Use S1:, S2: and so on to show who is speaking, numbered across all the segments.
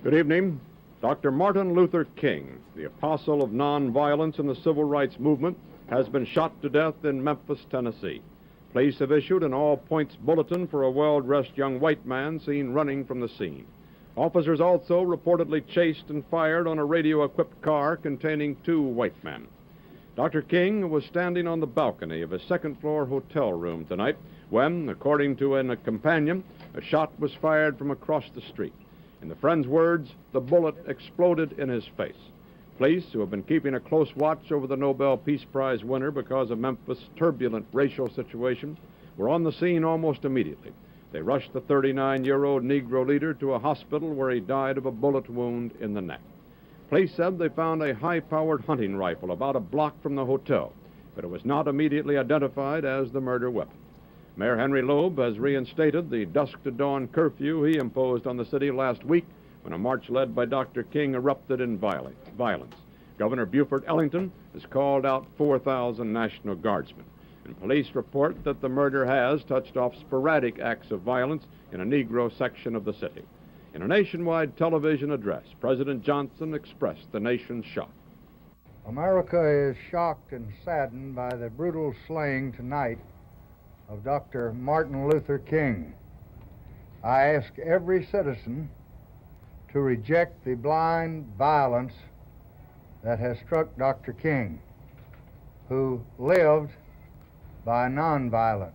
S1: Good evening. Dr. Martin Luther King, the apostle of nonviolence in the civil rights movement, has been shot to death in Memphis, Tennessee. Police have issued an all-points bulletin for a well-dressed young white man seen running from the scene. Officers also reportedly chased and fired on a radio-equipped car containing two white men. Dr. King was standing on the balcony of a second-floor hotel room tonight when, according to a companion, a shot was fired from across the street. In the friend's words, the bullet exploded in his face. Police, who have been keeping a close watch over the Nobel Peace Prize winner because of Memphis' turbulent racial situation, were on the scene almost immediately. They rushed the 39-year-old Negro leader to a hospital where he died of a bullet wound in the neck. Police said they found a high-powered hunting rifle about a block from the hotel, but it was not immediately identified as the murder weapon. Mayor Henry Loeb has reinstated the dusk-to-dawn curfew he imposed on the city last week when a march led by Dr. King erupted in violence. Governor Buford Ellington has called out 4,000 National Guardsmen. And police report that the murder has touched off sporadic acts of violence in a Negro section of the city. In a nationwide television address, President Johnson expressed the nation's shock.
S2: America is shocked and saddened by the brutal slaying tonight of Dr. Martin Luther King. I ask every citizen to reject the blind violence that has struck Dr. King, who lived by nonviolence.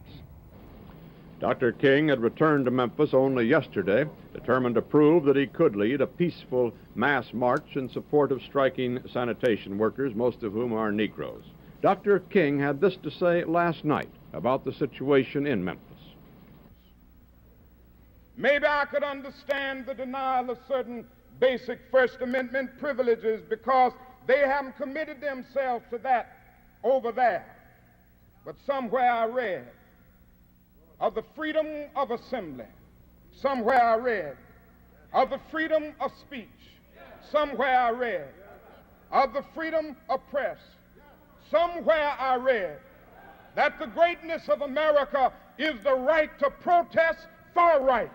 S1: Dr. King had returned to Memphis only yesterday, determined to prove that he could lead a peaceful mass march in support of striking sanitation workers, most of whom are Negroes. Dr. King had this to say last night about the situation in Memphis.
S3: Maybe I could understand the denial of certain basic First Amendment privileges because they haven't committed themselves to that over there. But somewhere I read of the freedom of assembly. Somewhere I read of the freedom of speech. Somewhere I read of the freedom of press. Somewhere I read that the greatness of America is the right to protest for right.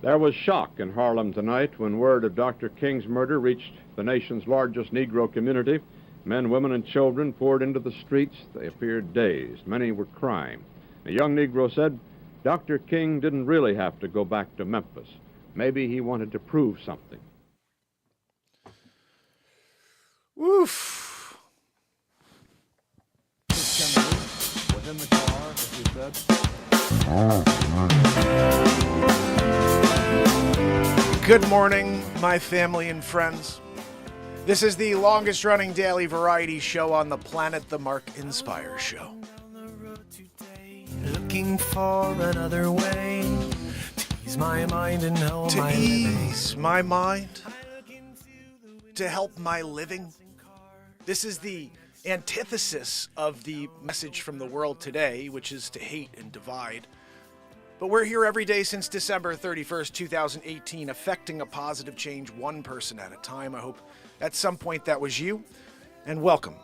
S1: There was shock in Harlem tonight when word of Dr. King's murder reached the nation's largest Negro community. Men, women, and children poured into the streets. They appeared dazed. Many were crying. A young Negro said Dr. King didn't really have to go back to Memphis. Maybe he wanted to prove something.
S4: Woof. Was in the car, as you said. Good morning, my family and friends. This is the longest-running daily variety show on the planet, the Mark Inspire Show.
S5: Looking for another way to ease my mind and help my living.
S4: Ease my mind, to help my living. This is the antithesis of the message from the world today, which is to hate and divide. But we're here every day since December 31st, 2018, affecting a positive change one person at a time. I hope at some point that was you, and welcome.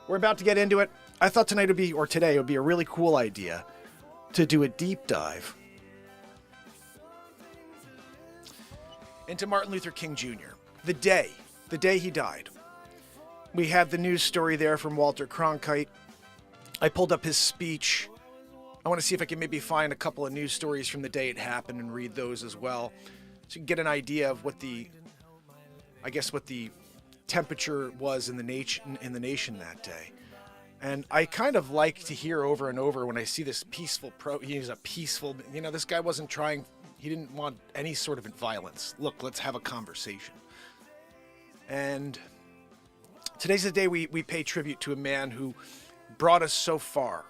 S4: We're about to get into it. I thought today would be a really cool idea to do a deep dive into Martin Luther King Jr. The day he died. We had the news story there from Walter Cronkite. I pulled up his speech. I want to see if I can maybe find a couple of news stories from the day it happened and read those as well, so you can get an idea of what the temperature was in the nation that day. And I kind of like to hear over and over when I see this peaceful he's a peaceful, this guy wasn't trying, he didn't want any sort of violence. Look, let's have a conversation. And today's the day we pay tribute to a man who brought us so far.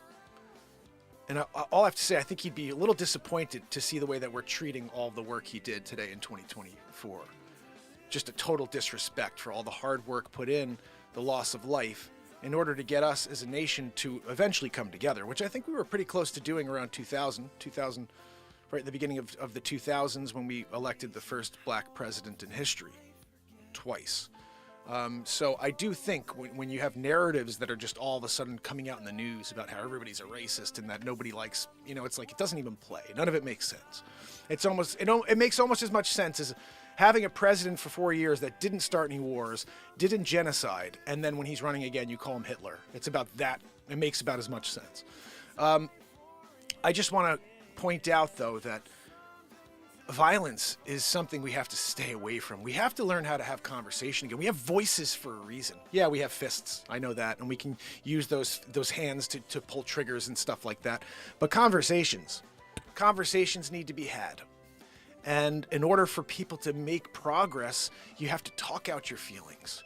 S4: And all I have to say, I think he'd be a little disappointed to see the way that we're treating all the work he did today in 2024. Just a total disrespect for all the hard work put in, the loss of life, in order to get us as a nation to eventually come together, which I think we were pretty close to doing around 2000, right at the beginning of the 2000s when we elected the first black president in history, twice. So I do think when you have narratives that are just all of a sudden coming out in the news about how everybody's a racist and that nobody likes, it's like it doesn't even play. None of it makes sense. It makes almost as much sense as having a president for 4 years that didn't start any wars, didn't genocide, and then when he's running again, you call him Hitler. It's about that. It makes about as much sense. I just want to point out, though, that violence is something we have to stay away from. We have to learn how to have conversation again. We have voices for a reason. Yeah, we have fists. I know that. And we can use those hands to pull triggers and stuff like that. But conversations need to be had. And in order for people to make progress, you have to talk out your feelings.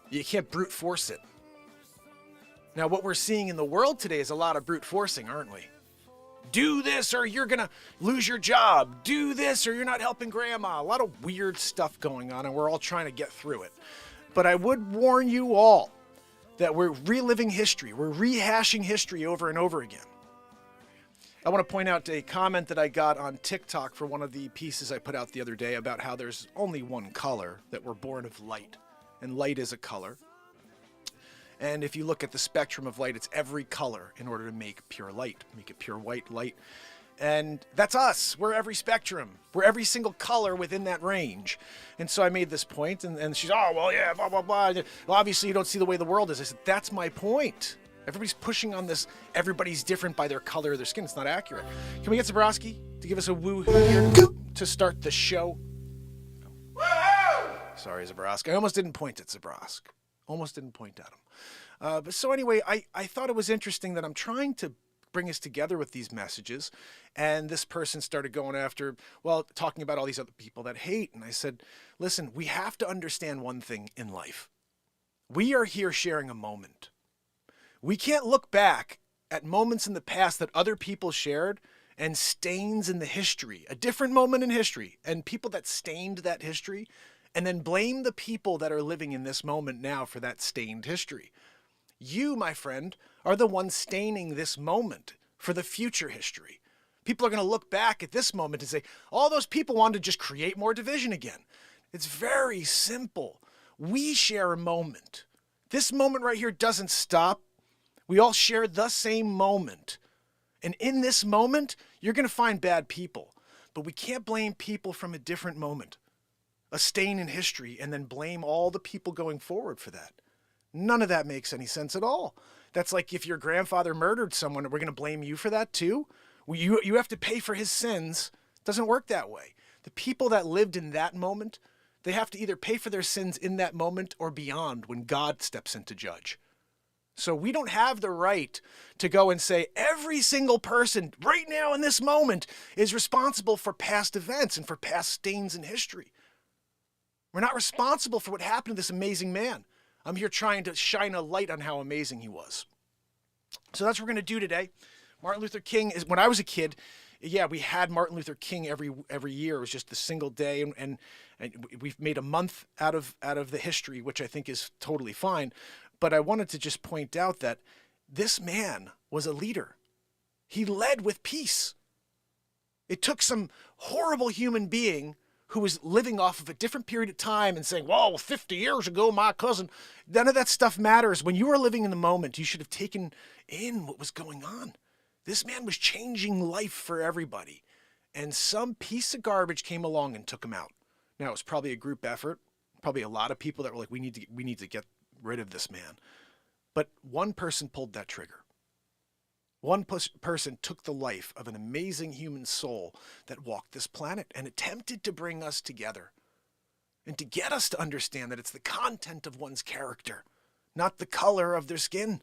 S4: You can't brute force it. Now, what we're seeing in the world today is a lot of brute forcing, aren't we? Do this or you're going to lose your job. Do this or you're not helping grandma. A lot of weird stuff going on, and we're all trying to get through it. But I would warn you all that we're reliving history. We're rehashing history over and over again. I want to point out a comment that I got on TikTok for one of the pieces I put out the other day about how there's only one color, that we're born of light, and light is a color. And if you look at the spectrum of light, it's every color in order to make pure light, make it pure white light. And that's us. We're every spectrum. We're every single color within that range. And so I made this point, and she's, oh, well, yeah, blah, blah, blah. Well, obviously, you don't see the way the world is. I said, that's my point. Everybody's pushing on this. Everybody's different by their color of their skin. It's not accurate. Can we get Zabrowski to give us a woo here to start the show? Sorry, Zabrowski. I almost didn't point at Zabrowski. Almost didn't point at him. But so anyway, I thought it was interesting that I'm trying to bring us together with these messages. And this person started going after, talking about all these other people that hate. And I said, listen, we have to understand one thing in life. We are here sharing a moment. We can't look back at moments in the past that other people shared and stains in the history, a different moment in history, and people that stained that history, and then blame the people that are living in this moment now for that stained history. You, my friend, are the one staining this moment for the future history. People are going to look back at this moment and say, all those people wanted to just create more division again. It's very simple. We share a moment. This moment right here doesn't stop. We all share the same moment. And in this moment, you're going to find bad people. But we can't blame people from a different moment, a stain in history, and then blame all the people going forward for that. None of that makes any sense at all. That's like if your grandfather murdered someone, we're going to blame you for that too? You have to pay for his sins. It doesn't work that way. The people that lived in that moment, they have to either pay for their sins in that moment or beyond when God steps in to judge. So we don't have the right to go and say every single person right now in this moment is responsible for past events and for past stains in history. We're not responsible for what happened to this amazing man. I'm here trying to shine a light on how amazing he was. So that's what we're going to do today. Martin Luther King is, when I was a kid, yeah, we had Martin Luther King every year. It was just a single day, and we've made a month out of the history, which I think is totally fine. But I wanted to just point out that this man was a leader. He led with peace. It took some horrible human being who was living off of a different period of time and saying, well, 50 years ago, my cousin, none of that stuff matters. When you are living in the moment, you should have taken in what was going on. This man was changing life for everybody. And some piece of garbage came along and took him out. Now, it was probably a group effort, probably a lot of people that were like, we need to get rid of this man. But one person pulled that trigger. One person took the life of an amazing human soul that walked this planet and attempted to bring us together and to get us to understand that it's the content of one's character, not the color of their skin.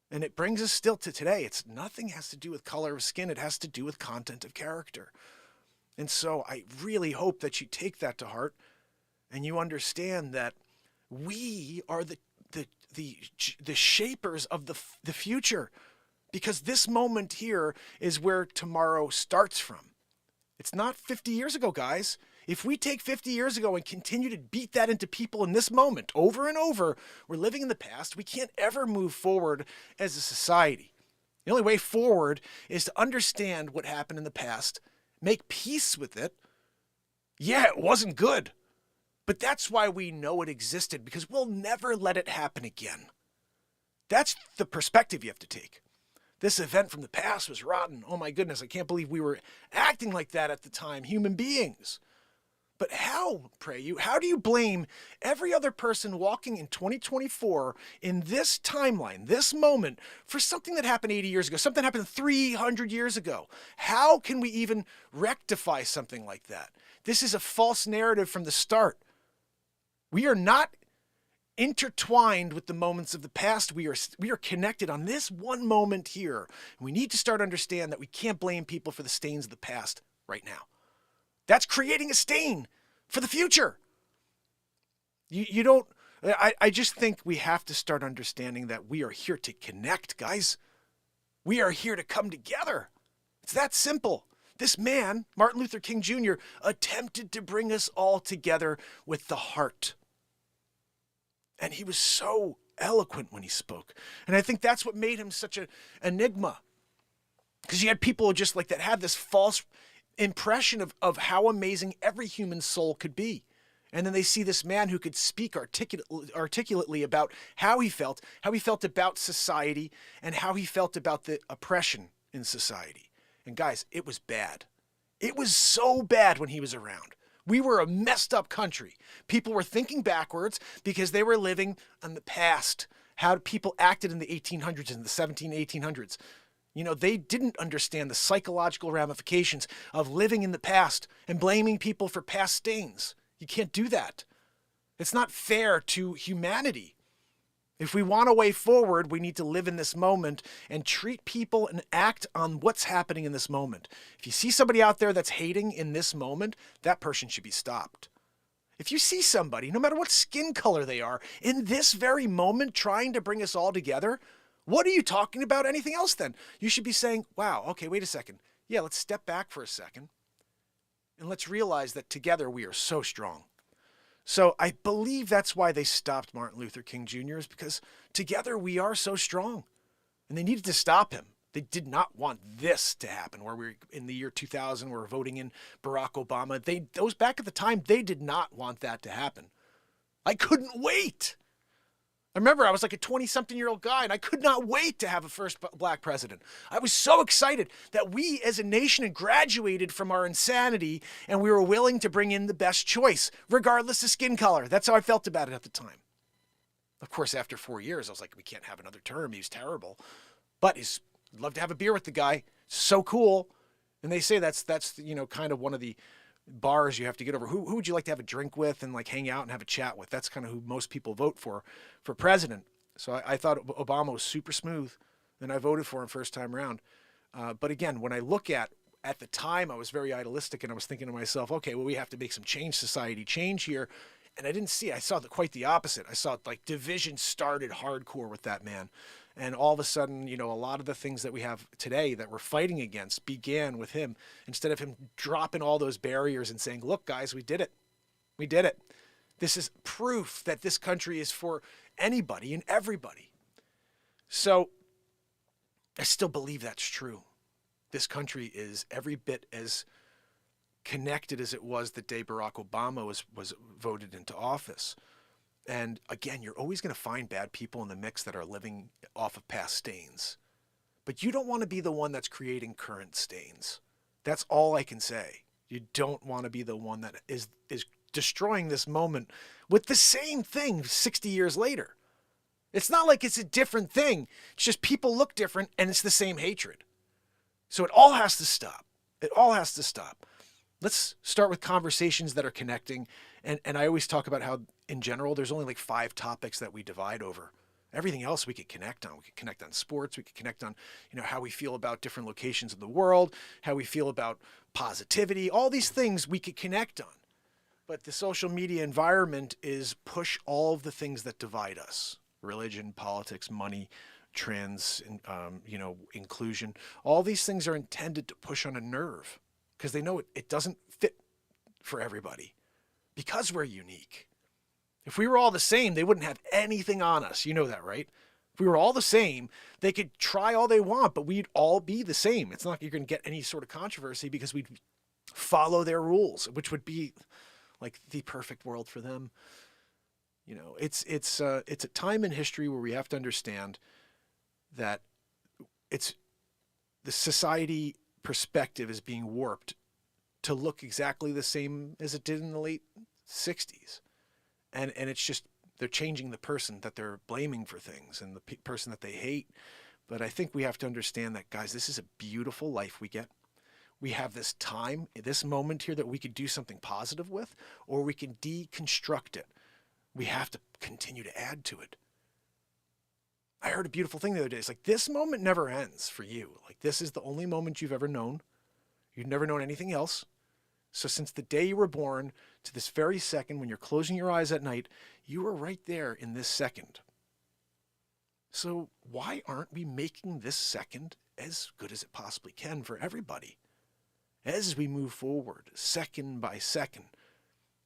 S4: And it brings us still to today. It's nothing has to do with color of skin. It has to do with content of character. And so I really hope that you take that to heart and you understand that we are the shapers of the future. Because this moment here is where tomorrow starts from. It's not 50 years ago, guys. If we take 50 years ago and continue to beat that into people in this moment over and over, we're living in the past. We can't ever move forward as a society. The only way forward is to understand what happened in the past, make peace with it. Yeah, it wasn't good. But that's why we know it existed, because we'll never let it happen again. That's the perspective you have to take. This event from the past was rotten. Oh my goodness, I can't believe we were acting like that at the time, human beings. But how, pray you, how do you blame every other person walking in 2024 in this timeline, this moment, for something that happened 80 years ago, something happened 300 years ago? How can we even rectify something like that? This is a false narrative from the start. We are not intertwined with the moments of the past. We are connected on this one moment here. And we need to start understand that we can't blame people for the stains of the past right now. That's creating a stain for the future. You don't, I just think we have to start understanding that we are here to connect, guys. We are here to come together. It's that simple. This man, Martin Luther King Jr., attempted to bring us all together with the heart. And he was so eloquent when he spoke. And I think that's what made him such an enigma. Because you had people just like that had this false impression of how amazing every human soul could be. And then they see this man who could speak articulately about how he felt about society, and how he felt about the oppression in society. And guys, it was bad. It was so bad when he was around. We were a messed up country. People were thinking backwards because they were living in the past, how people acted in the 1800s and the 1800s. You know, they didn't understand the psychological ramifications of living in the past and blaming people for past stains. You can't do that. It's not fair to humanity. If we want a way forward, we need to live in this moment and treat people and act on what's happening in this moment. If you see somebody out there that's hating in this moment, that person should be stopped. If you see somebody, no matter what skin color they are, in this very moment trying to bring us all together, what are you talking about anything else then? You should be saying, wow, okay, wait a second. Yeah, let's step back for a second. And let's realize that together we are so strong. So I believe that's why they stopped Martin Luther King Jr. is because together we are so strong. And they needed to stop him. They did not want this to happen, where we're in the year 2000, we're voting in Barack Obama. Those back at the time, they did not want that to happen. I couldn't wait. I remember I was like a 20-something-year-old guy, and I could not wait to have a first black president. I was so excited that we as a nation had graduated from our insanity, and we were willing to bring in the best choice, regardless of skin color. That's how I felt about it at the time. Of course, after 4 years, I was like, we can't have another term. He's terrible. But I'd love to have a beer with the guy. So cool. And they say that's kind of one of the bars you have to get over. Who would you like to have a drink with and like hang out and have a chat with? That's kind of who most people vote for president. So I thought Obama was super smooth, and I voted for him first time around. But again, when I look at the time, I was very idealistic, and I was thinking to myself, okay, well, we have to make some society change here. And I didn't see, I saw quite the opposite. I saw like division started hardcore with that man. And all of a sudden, a lot of the things that we have today that we're fighting against began with him, instead of him dropping all those barriers and saying, look, guys, we did it. We did it. This is proof that this country is for anybody and everybody. So I still believe that's true. This country is every bit as connected as it was the day Barack Obama was voted into office. And again, you're always going to find bad people in the mix that are living off of past stains. But you don't want to be the one that's creating current stains. That's all I can say. You don't want to be the one that is destroying this moment with the same thing 60 years later. It's not like it's a different thing. It's just people look different, and it's the same hatred. So it all has to stop. It all has to stop. Let's start with conversations that are connecting. And I always talk about how, in general, there's only like 5 topics that we divide over. Everything else we could connect on. We could connect on sports. We could connect on, how we feel about different locations in the world, how we feel about positivity. All these things we could connect on. But the social media environment is push all of the things that divide us. Religion, politics, money, trans, inclusion. All these things are intended to push on a nerve, because they know it doesn't fit for everybody, because we're unique. If we were all the same, they wouldn't have anything on us. You know that, right? If we were all the same, they could try all they want, but we'd all be the same. It's not like you're going to get any sort of controversy because we'd follow their rules, which would be like the perfect world for them. You know, it's a time in history where we have to understand that it's the society perspective is being warped to look exactly the same as it did in the late 60s. And it's just, they're changing the person that they're blaming for things and the person that they hate. But I think we have to understand that, guys, this is a beautiful life we get. We have this time, this moment here that we could do something positive with, or we can deconstruct it. We have to continue to add to it. I heard a beautiful thing the other day. It's like, this moment never ends for you. Like, this is the only moment you've ever known. You've never known anything else. So since the day you were born to this very second, when you're closing your eyes at night, you were right there in this second. So why aren't we making this second as good as it possibly can for everybody? As we move forward, second by second,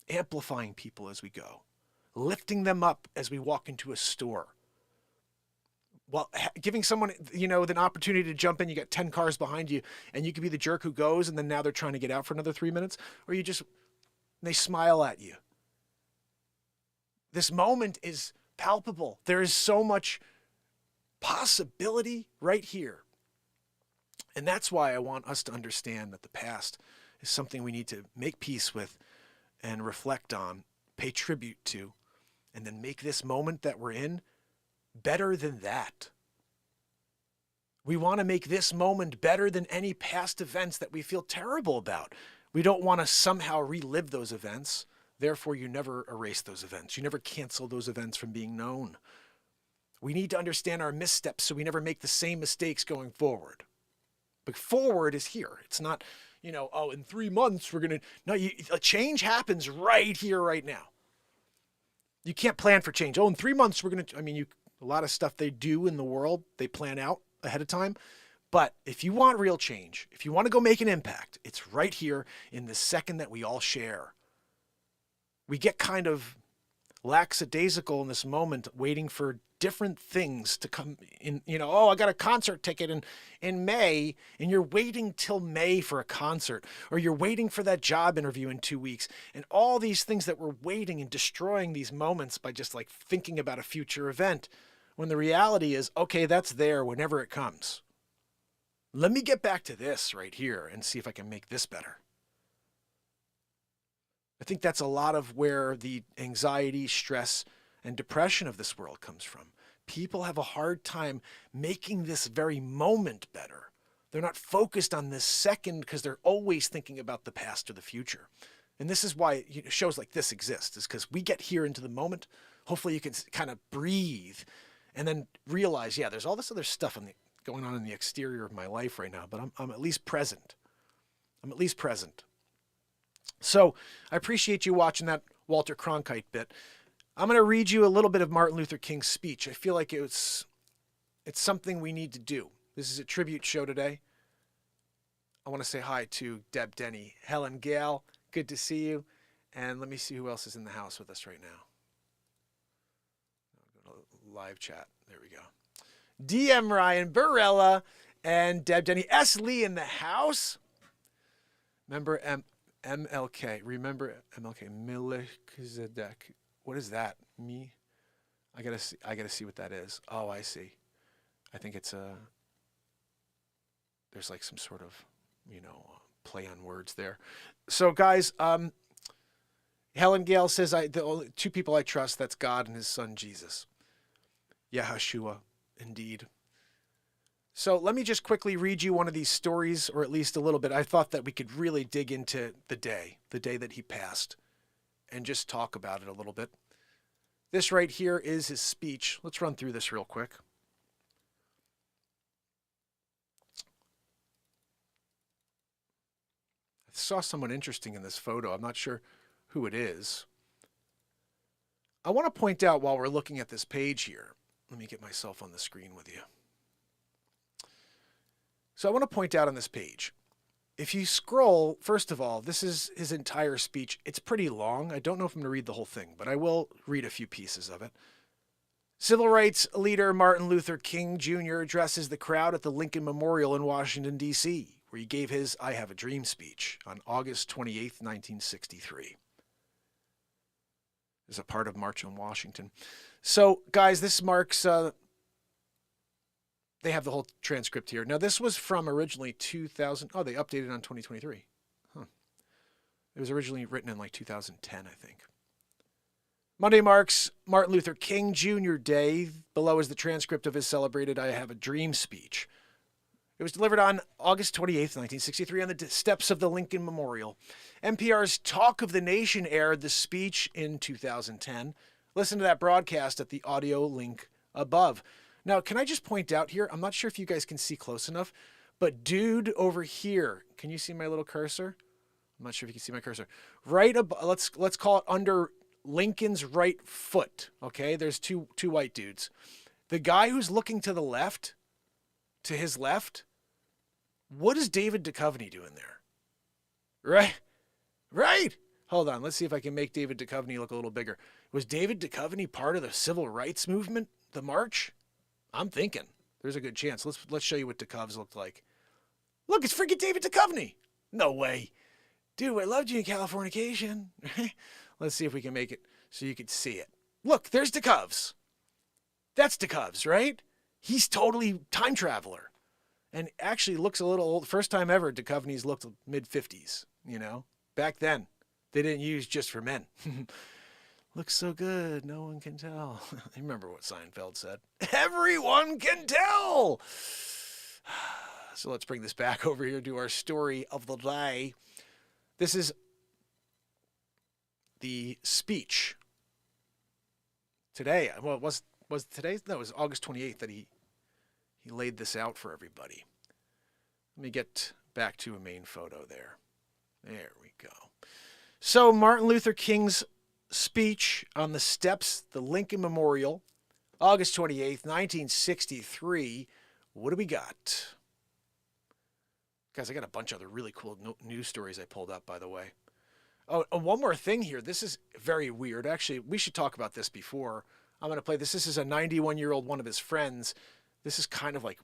S4: amplifying people as we go, lifting them up as we walk into a store. Well, giving someone, you know, an opportunity to jump in, you got 10 cars behind you, and you could be the jerk who goes, and then now they're trying to get out for another 3 minutes, or they smile at you. This moment is palpable. There is so much possibility right here. And that's why I want us to understand that the past is something we need to make peace with and reflect on, pay tribute to, and then make this moment that we're in better than that. We want to make this moment better than any past events that we feel terrible about. We don't want to somehow relive those events. Therefore, you never erase those events. You never cancel those events from being known. We need to understand our missteps so we never make the same mistakes going forward. But forward is here. It's not, you know, oh, in 3 months we're going to... No, a change happens right here, right now. You can't plan for change. Oh, in 3 months we're going to... a lot of stuff they do in the world, they plan out ahead of time. But if you want real change, if you want to go make an impact, it's right here in the second that we all share. We get kind of lackadaisical in this moment, waiting for different things to come in. You know, oh, I got a concert ticket in May, and you're waiting till May for a concert, or you're waiting for that job interview in 2 weeks, and all these things that we're waiting and destroying these moments by just like thinking about a future event, when the reality is, okay, that's there whenever it comes. Let me get back to this right here and see if I can make this better. I think that's a lot of where the anxiety, stress, and depression of this world comes from. People have a hard time making this very moment better. They're not focused on this second because they're always thinking about the past or the future. And this is why shows like this exist, is because we get here into the moment. Hopefully you can kind of breathe and then realize, yeah, there's all this other stuff going on in the exterior of my life right now, but I'm at least present. I'm at least present. So I appreciate you watching that Walter Cronkite bit. I'm going to read you a little bit of Martin Luther King's speech. I feel like it's something we need to do. This is a tribute show today. I want to say hi to Deb Denny, Helen Gale, good to see you. And let me see who else is in the house with us right now. I'll go to live chat. There we go. DM Ryan, Barella, and Deb Denny. S. Lee in the house. Remember MLK. Remember MLK. Melchizedek. What is that? Me? I gotta see what that is. Oh, I see. I think it's there's like some sort of, play on words there. So guys, Helen Gale says, the only two people I trust, that's God and his son, Jesus. Yahshua, indeed. So let me just quickly read you one of these stories, or at least a little bit. I thought that we could really dig into the day that he passed, and just talk about it a little bit. This right here is his speech. Let's run through this real quick. I saw someone interesting in this photo. I'm not sure who it is. I want to point out while we're looking at this page here, let me get myself on the screen with you. So I want to point out on this page, if you scroll, first of all, this is his entire speech. It's pretty long. I don't know if I'm going to read the whole thing, but I will read a few pieces of it. Civil rights leader Martin Luther King Jr. addresses the crowd at the Lincoln Memorial in Washington, D.C., where he gave his I Have a Dream speech on August 28, 1963. as a part of March on Washington. So, guys, this marks, they have the whole transcript here. Now, this was from originally 2000. Oh, they updated on 2023. Huh. It was originally written in like 2010, I think. Monday marks Martin Luther King Jr. Day. Below is the transcript of his celebrated I Have a Dream speech. It was delivered on August 28th, 1963, on the steps of the Lincoln Memorial. NPR's Talk of the Nation aired the speech in 2010. Listen to that broadcast at the audio link above. Now, can I just point out here, I'm not sure if you guys can see close enough, but dude over here, can you see my little cursor? I'm not sure if you can see my cursor. Right above, let's call it under Lincoln's right foot, okay? There's two white dudes. The guy who's looking to the left, to his left, what is David Duchovny doing there? Right. Hold on. Let's see if I can make David Duchovny look a little bigger. Was David Duchovny part of the civil rights movement, the march? I'm thinking. There's a good chance. Let's show you what Duchovs looked like. Look, it's freaking David Duchovny. No way. Dude, I loved you in Californication. Let's see if we can make it so you can see it. Look, there's Duchovs. That's Duchovs, right? He's totally time traveler. And actually looks a little old. First time ever Duchovny's looked mid-50s, you know? Back then, they didn't use just for men. Looks so good, no one can tell. I remember what Seinfeld said. Everyone can tell! So let's bring this back over here to our story of the day. This is the speech. Today, well, it was today? No, it was August 28th that he laid this out for everybody. Let me get back to a main photo there. There we go. So Martin Luther King's speech on the steps, the Lincoln Memorial, August 28th, 1963. What do we got? Guys, I got a bunch of other really cool news stories I pulled up, by the way. Oh, and one more thing here. This is very weird. Actually, we should talk about this before. I'm going to play this. This is a 91-year-old one of his friends. This is kind of like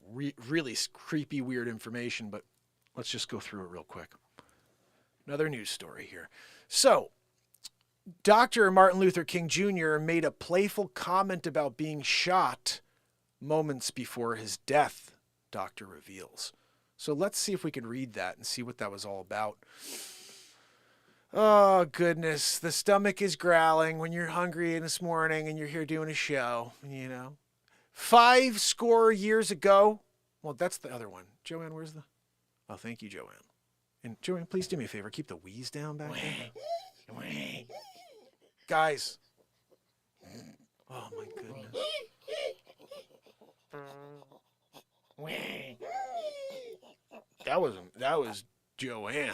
S4: really creepy, weird information, but let's just go through it real quick. Another news story here. So, Dr. Martin Luther King Jr. made a playful comment about being shot moments before his death, doctor reveals. So let's see if we can read that and see what that was all about. Oh, goodness. The stomach is growling when you're hungry this morning and you're here doing a show, you know. 50 years ago. Well, that's the other one. Joanne, where's the... Oh, thank you, Joanne. And Joanne, please do me a favor. Keep the wheeze down back there. Guys. Oh, my goodness. That was Joanne.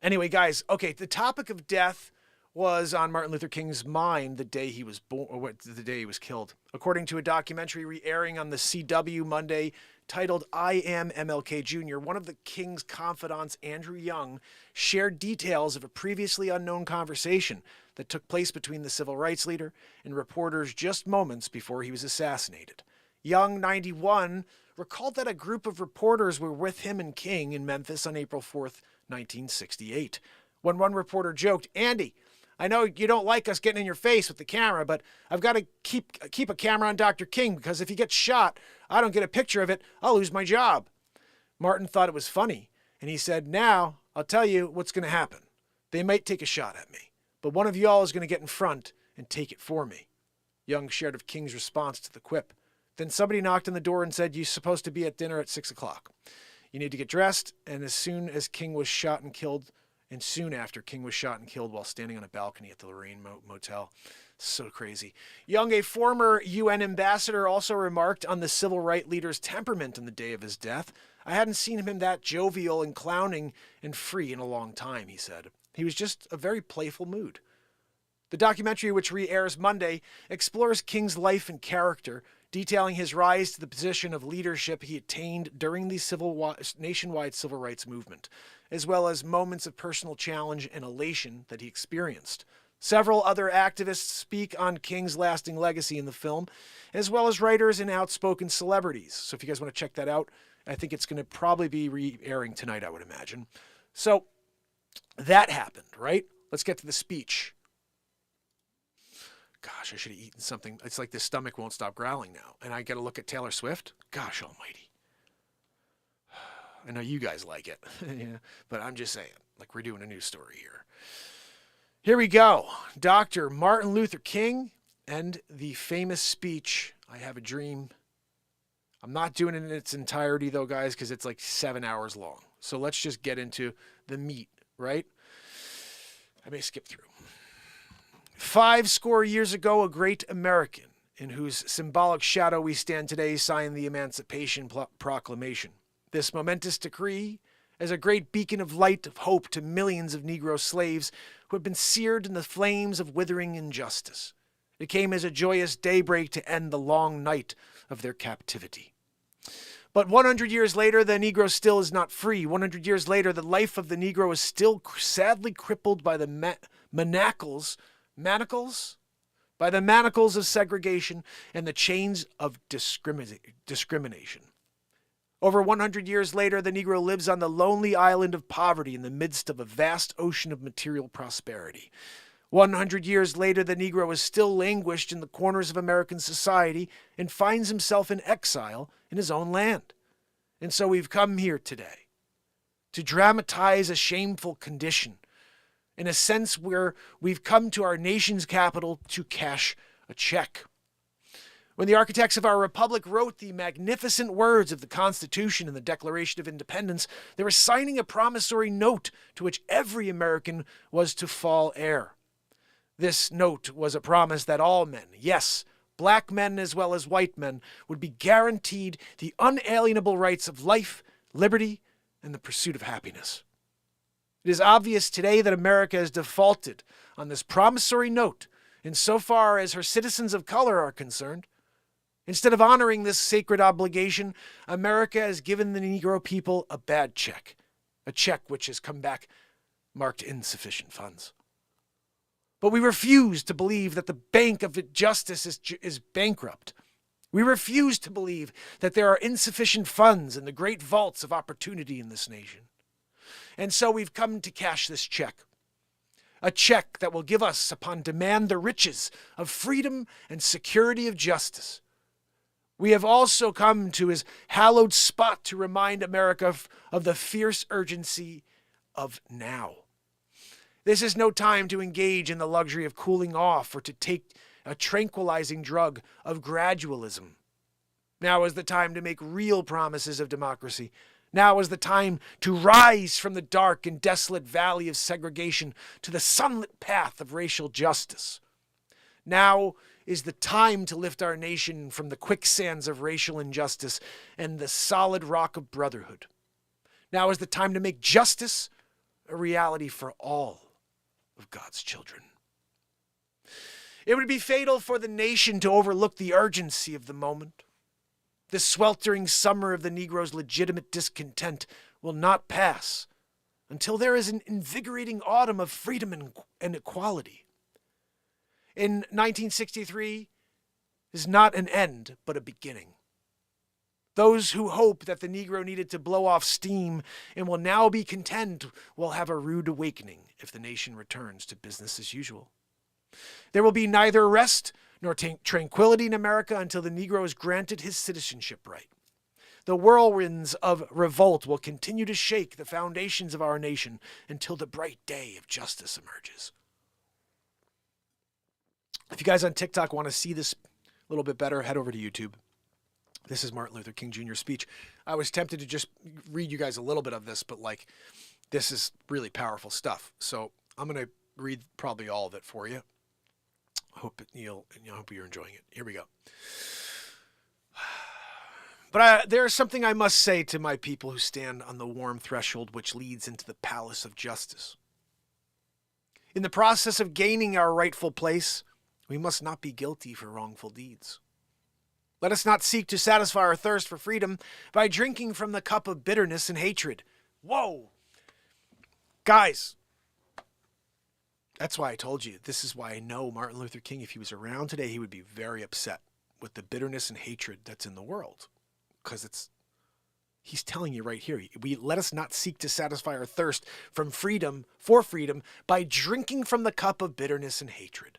S4: Anyway, guys, okay, the topic of death was on Martin Luther King's mind the day he was born, or the day he was killed. According to a documentary re-airing on the CW Monday titled I Am MLK Jr., one of the King's confidants, Andrew Young, shared details of a previously unknown conversation that took place between the civil rights leader and reporters just moments before he was assassinated. Young, 91, recalled that a group of reporters were with him and King in Memphis on April 4th, 1968. When one reporter joked, "Andy, I know you don't like us getting in your face with the camera, but I've got to keep a camera on Dr. King because if he gets shot, I don't get a picture of it, I'll lose my job." Martin thought it was funny, and he said, "Now, I'll tell you what's going to happen. They might take a shot at me, but one of y'all is going to get in front and take it for me." Young shared of King's response to the quip. Then somebody knocked on the door and said, "You're supposed to be at dinner at 6 o'clock. You need to get dressed." And as soon as King was shot and killed, and soon after King was shot and killed while standing on a balcony at the Lorraine Motel. So crazy. Young, a former UN ambassador, also remarked on the civil rights leader's temperament on the day of his death. "I hadn't seen him that jovial and clowning and free in a long time," he said. "He was just a very playful mood." The documentary, which re-airs Monday, explores King's life and character, detailing his rise to the position of leadership he attained during the nationwide civil rights movement, as well as moments of personal challenge and elation that he experienced. Several other activists speak on King's lasting legacy in the film, as well as writers and outspoken celebrities. So if you guys want to check that out, I think it's going to probably be re-airing tonight, I would imagine. So that happened, right? Let's get to the speech. gosh, I should have eaten something. It's like the stomach won't stop growling now. And I got to look at Taylor Swift. Gosh almighty. I know you guys like it, yeah, but I'm just saying, like, we're doing a news story here. Here we go. Dr. Martin Luther King and the famous speech, I Have a Dream. I'm not doing it in its entirety, though, guys, because it's like 7 hours long. So let's just get into the meat, right? I may skip through. 50 years ago, a great American, in whose symbolic shadow we stand today, signed the Emancipation Proclamation. This momentous decree, as a great beacon of light of hope to millions of Negro slaves who had been seared in the flames of withering injustice. It came as a joyous daybreak to end the long night of their captivity. But 100 years later, the Negro still is not free. 100 years later, the life of the Negro is still sadly crippled by the manacles of segregation and the chains of discrimination. Over 100 years later, the Negro lives on the lonely island of poverty in the midst of a vast ocean of material prosperity. 100 years later, the Negro is still languished in the corners of American society and finds himself in exile in his own land. And so we've come here today to dramatize a shameful condition, in a sense where we've come to our nation's capital to cash a check. When the architects of our republic wrote the magnificent words of the Constitution and the Declaration of Independence, they were signing a promissory note to which every American was to fall heir. This note was a promise that all men, yes, black men as well as white men, would be guaranteed the unalienable rights of life, liberty, and the pursuit of happiness. It is obvious today that America has defaulted on this promissory note insofar as her citizens of color are concerned. Instead of honoring this sacred obligation, America has given the Negro people a bad check, a check which has come back marked insufficient funds. But we refuse to believe that the bank of justice is bankrupt. We refuse to believe that there are insufficient funds in the great vaults of opportunity in this nation. And so we've come to cash this check. A check that will give us, upon demand, the riches of freedom and security of justice. We have also come to his hallowed spot to remind America of the fierce urgency of now. This is no time to engage in the luxury of cooling off or to take a tranquilizing drug of gradualism. Now is the time to make real promises of democracy. Now is the time to rise from the dark and desolate valley of segregation to the sunlit path of racial justice. Now is the time to lift our nation from the quicksands of racial injustice and the solid rock of brotherhood. Now is the time to make justice a reality for all of God's children. It would be fatal for the nation to overlook the urgency of the moment. The sweltering summer of the Negro's legitimate discontent will not pass until there is an invigorating autumn of freedom and equality. In 1963 is not an end, but a beginning. Those who hope that the Negro needed to blow off steam and will now be content will have a rude awakening if the nation returns to business as usual. There will be neither rest nor tranquility in America until the Negro is granted his citizenship right. The whirlwinds of revolt will continue to shake the foundations of our nation until the bright day of justice emerges. If you guys on TikTok want to see this a little bit better, head over to YouTube. This is Martin Luther King Jr. speech. I was tempted to just read you guys a little bit of this, but this is really powerful stuff. So I'm going to read probably all of it for you. I hope you're enjoying it. Here we go. But there is something I must say to my people who stand on the warm threshold which leads into the palace of justice. In the process of gaining our rightful place, we must not be guilty for wrongful deeds. Let us not seek to satisfy our thirst for freedom by drinking from the cup of bitterness and hatred. Whoa! Guys, that's why I told you. This is why I know Martin Luther King, if he was around today, he would be very upset with the bitterness and hatred that's in the world. Because he's telling you right here, let us not seek to satisfy our thirst for freedom by drinking from the cup of bitterness and hatred.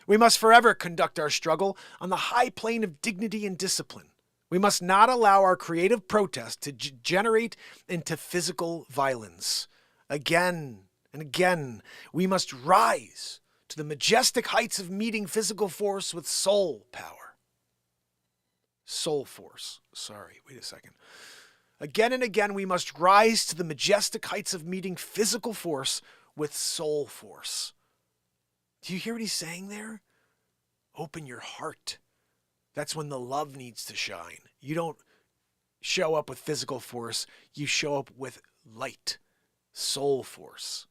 S4: We must forever conduct our struggle on the high plane of dignity and discipline. We must not allow our creative protest to degenerate into physical violence. Again and again, we must rise to the majestic heights of meeting physical force with soul power. Soul force. Sorry, wait a second. Again and again, we must rise to the majestic heights of meeting physical force with soul force. Do you hear what he's saying there? Open your heart. That's when the love needs to shine. You don't show up with physical force. You show up with light, soul force.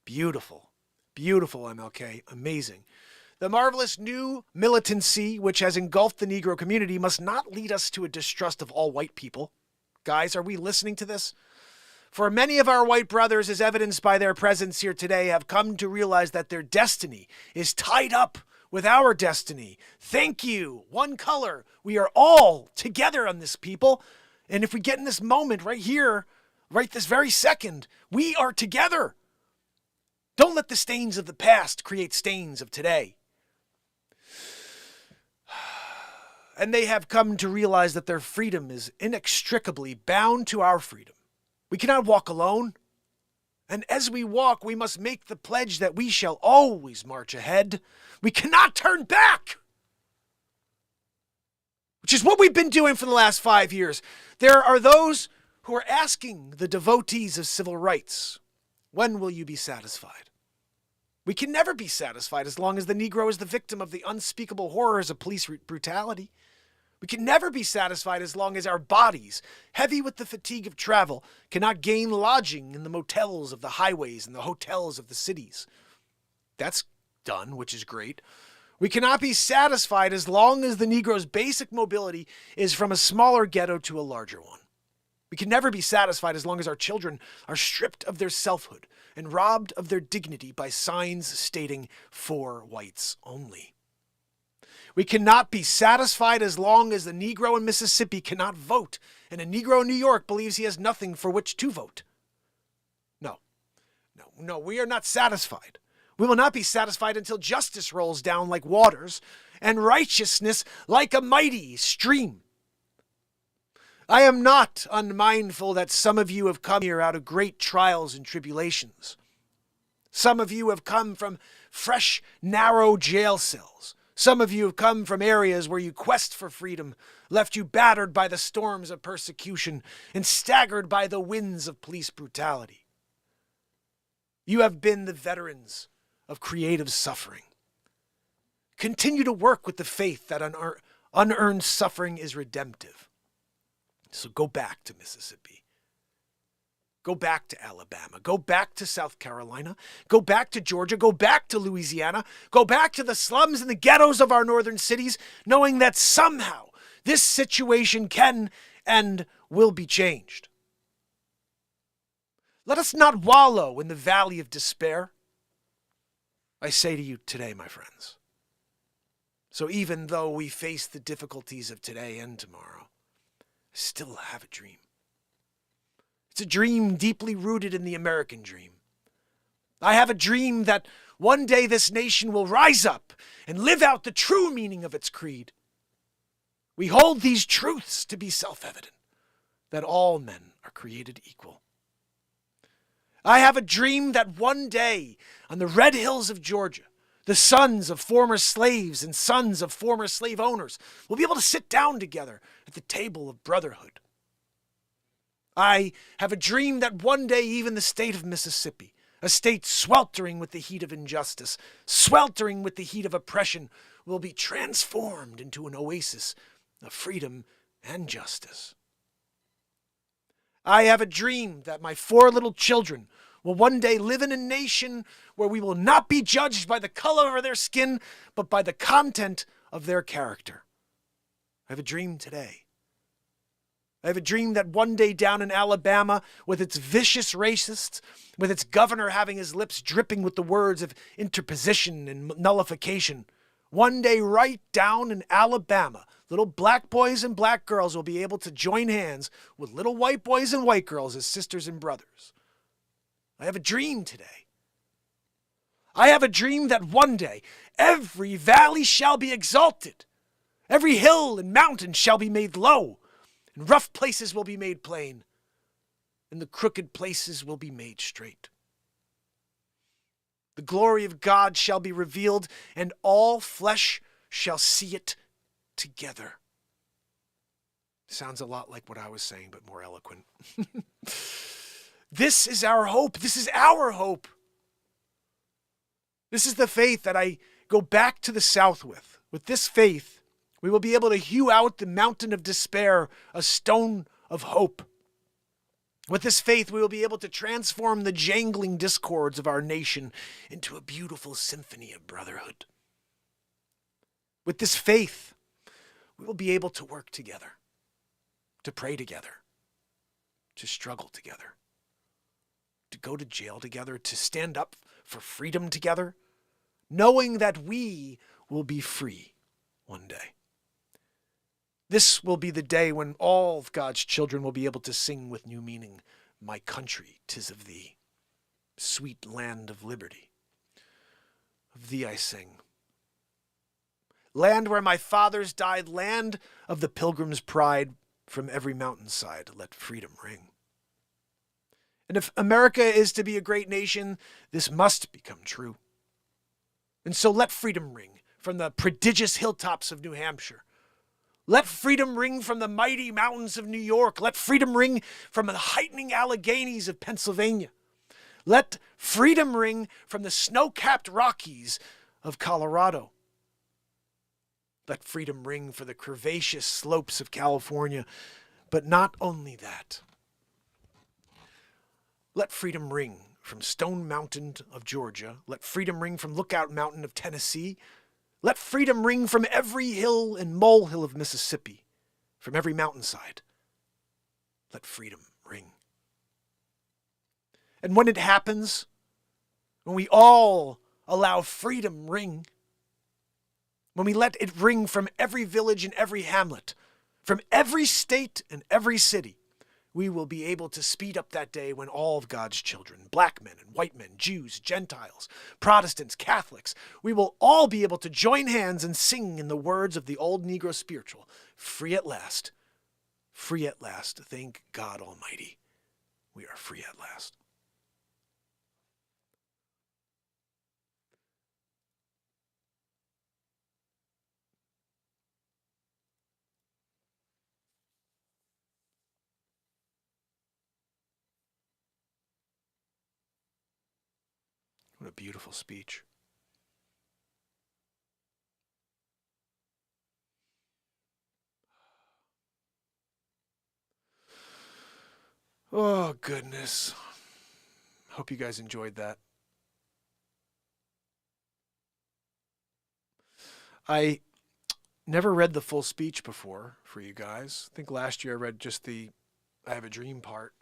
S4: Beautiful. Beautiful, MLK. Amazing. The marvelous new militancy which has engulfed the Negro community must not lead us to a distrust of all white people. Guys, are we listening to this? For many of our white brothers, as evidenced by their presence here today, have come to realize that their destiny is tied up with our destiny. Thank you. One color. We are all together on this, people. And if we get in this moment right here, right this very second, we are together. Don't let the stains of the past create stains of today. And they have come to realize that their freedom is inextricably bound to our freedom. We cannot walk alone. And as we walk, we must make the pledge that we shall always march ahead. We cannot turn back. Which is what we've been doing for the last 5 years. There are those who are asking the devotees of civil rights, when will you be satisfied? We can never be satisfied as long as the Negro is the victim of the unspeakable horrors of police brutality. We can never be satisfied as long as our bodies, heavy with the fatigue of travel, cannot gain lodging in the motels of the highways and the hotels of the cities. That's done, which is great. We cannot be satisfied as long as the Negro's basic mobility is from a smaller ghetto to a larger one. We can never be satisfied as long as our children are stripped of their selfhood and robbed of their dignity by signs stating "for whites only." We cannot be satisfied as long as the Negro in Mississippi cannot vote and a Negro in New York believes he has nothing for which to vote. No, we are not satisfied. We will not be satisfied until justice rolls down like waters and righteousness like a mighty stream. I am not unmindful that some of you have come here out of great trials and tribulations. Some of you have come from fresh, narrow jail cells. Some of you have come from areas where your quest for freedom left you battered by the storms of persecution and staggered by the winds of police brutality. You have been the veterans of creative suffering. Continue to work with the faith that unearned suffering is redemptive. So go back to Mississippi. Go back to Alabama. Go back to South Carolina. Go back to Georgia. Go back to Louisiana. Go back to the slums and the ghettos of our northern cities, knowing that somehow this situation can and will be changed. Let us not wallow in the valley of despair. I say to you today, my friends. So even though we face the difficulties of today and tomorrow, I still have a dream. It's a dream deeply rooted in the American dream. I have a dream that one day this nation will rise up and live out the true meaning of its creed. We hold these truths to be self-evident, that all men are created equal. I have a dream that one day on the red hills of Georgia, the sons of former slaves and sons of former slave owners will be able to sit down together at the table of brotherhood. I have a dream that one day even the state of Mississippi, a state sweltering with the heat of injustice, sweltering with the heat of oppression, will be transformed into an oasis of freedom and justice. I have a dream that my 4 little children will one day live in a nation where we will not be judged by the color of their skin, but by the content of their character. I have a dream today. I have a dream that one day down in Alabama, with its vicious racists, with its governor having his lips dripping with the words of interposition and nullification, one day right down in Alabama, little black boys and black girls will be able to join hands with little white boys and white girls as sisters and brothers. I have a dream today. I have a dream that one day every valley shall be exalted, every hill and mountain shall be made low, and rough places will be made plain, and the crooked places will be made straight. The glory of God shall be revealed, and all flesh shall see it together. Sounds a lot like what I was saying, but more eloquent. This is our hope. This is our hope. This is the faith that I go back to the South with. With this faith, we will be able to hew out the mountain of despair, a stone of hope. With this faith, we will be able to transform the jangling discords of our nation into a beautiful symphony of brotherhood. With this faith, we will be able to work together, to pray together, to struggle together, to go to jail together, to stand up for freedom together, knowing that we will be free one day. This will be the day when all of God's children will be able to sing with new meaning, "My country, 'tis of thee, sweet land of liberty. Of thee I sing. Land where my fathers died, land of the pilgrim's pride, from every mountainside let freedom ring." And if America is to be a great nation, this must become true. And so let freedom ring from the prodigious hilltops of New Hampshire. Let freedom ring from the mighty mountains of New York. Let freedom ring from the heightening Alleghenies of Pennsylvania. Let freedom ring from the snow-capped Rockies of Colorado. Let freedom ring for the curvaceous slopes of California. But not only that. Let freedom ring from Stone Mountain of Georgia. Let freedom ring from Lookout Mountain of Tennessee. Let freedom ring from every hill and molehill of Mississippi, from every mountainside. Let freedom ring. And when it happens, when we all allow freedom ring, when we let it ring from every village and every hamlet, from every state and every city, we will be able to speed up that day when all of God's children, black men and white men, Jews, Gentiles, Protestants, Catholics, we will all be able to join hands and sing in the words of the old Negro spiritual, free at last, thank God Almighty, we are free at last. What a beautiful speech. Oh, goodness. Hope you guys enjoyed that. I never read the full speech before for you guys. I think last year I read just the I Have a Dream part.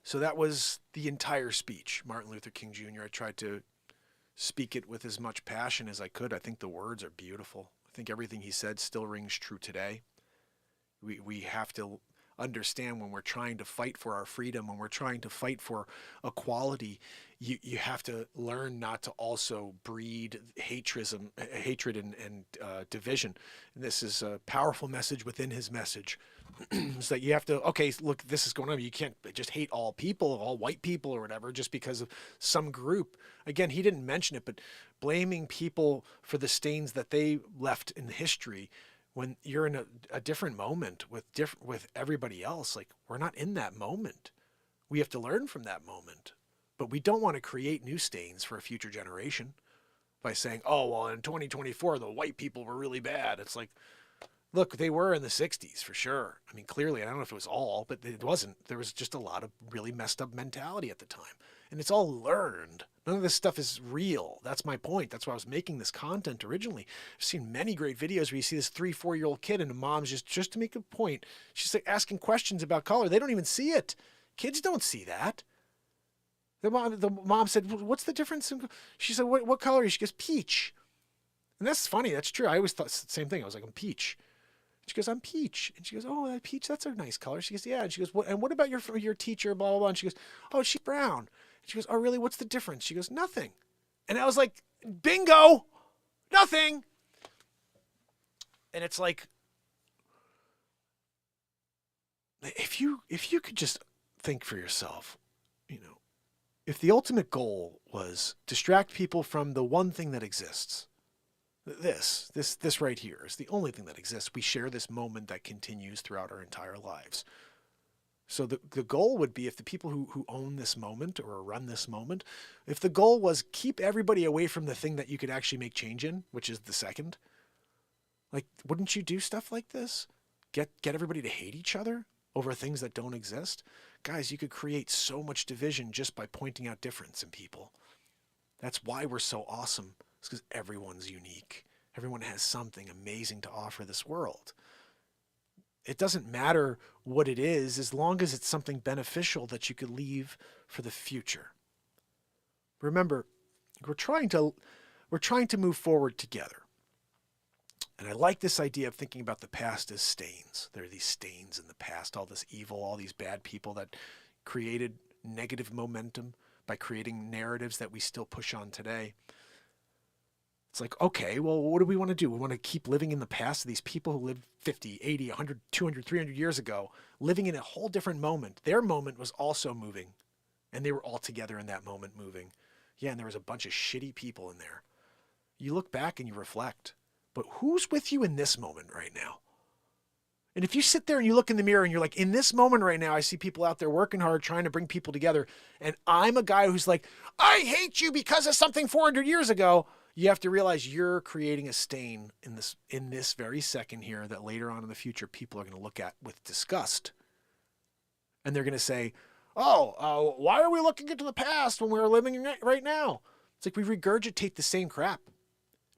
S4: So that was the entire speech, Martin Luther King Jr. I tried to speak it with as much passion as I could. I think the words are beautiful. I think everything he said still rings true today. We have to understand when we're trying to fight for our freedom, when we're trying to fight for equality, you have to learn not to also breed hatred and division. And this is a powerful message within his message. So that you have to, okay, look, this is going on. You can't just hate all people, all white people or whatever, just because of some group. Again, he didn't mention it, but blaming people for the stains that they left in history when you're in a different moment with everybody else, like we're not in that moment. We have to learn from that moment, but we don't want to create new stains for a future generation by saying, oh, well, in 2024, the white people were really bad. It's like, look, they were in the 60s for sure. I mean, clearly, I don't know if it was all, but it wasn't. There was just a lot of really messed up mentality at the time. And it's all learned. None of this stuff is real. That's my point. That's why I was making this content originally. I've seen many great videos where you see this 3-4-year-old kid and the mom's just to make a point. She's like asking questions about color. They don't even see it. Kids don't see that. The mom said, what's the difference? She said, what color are you? She goes, peach. And that's funny. That's true. I always thought the same thing. I was like, I'm peach. She goes, I'm peach. And she goes, oh, that peach, that's a nice color. She goes, yeah. And she goes, what about your teacher, blah, blah, blah. And she goes, oh, she's brown. She goes, oh, really? What's the difference? She goes, nothing. And I was like, bingo, nothing. And it's like, if you could just think for yourself, if the ultimate goal was distract people from the one thing that exists, this right here is the only thing that exists. We share this moment that continues throughout our entire lives. So the goal would be, if the people who own this moment or run this moment, if the goal was keep everybody away from the thing that you could actually make change in, which is the second, like, wouldn't you do stuff like this? Get everybody to hate each other over things that don't exist? Guys, you could create so much division just by pointing out difference in people. That's why we're so awesome. It's because everyone's unique. Everyone has something amazing to offer this world. It doesn't matter what it is, as long as it's something beneficial that you could leave for the future. Remember, we're trying to move forward together. And I like this idea of thinking about the past as stains. There are these stains in the past, all this evil, all these bad people that created negative momentum by creating narratives that we still push on today. It's like, okay, well, what do we want to do? We want to keep living in the past. These people who lived 50, 80, 100, 200, 300 years ago, living in a whole different moment. Their moment was also moving, and they were all together in that moment moving. Yeah, and there was a bunch of shitty people in there. You look back and you reflect. But who's with you in this moment right now? And if you sit there and you look in the mirror and you're like, in this moment right now, I see people out there working hard, trying to bring people together. And I'm a guy who's like, I hate you because of something 400 years ago. You have to realize you're creating a stain in this very second here that later on in the future, people are going to look at with disgust. And they're going to say, why are we looking into the past when we're living right now? It's like we regurgitate the same crap.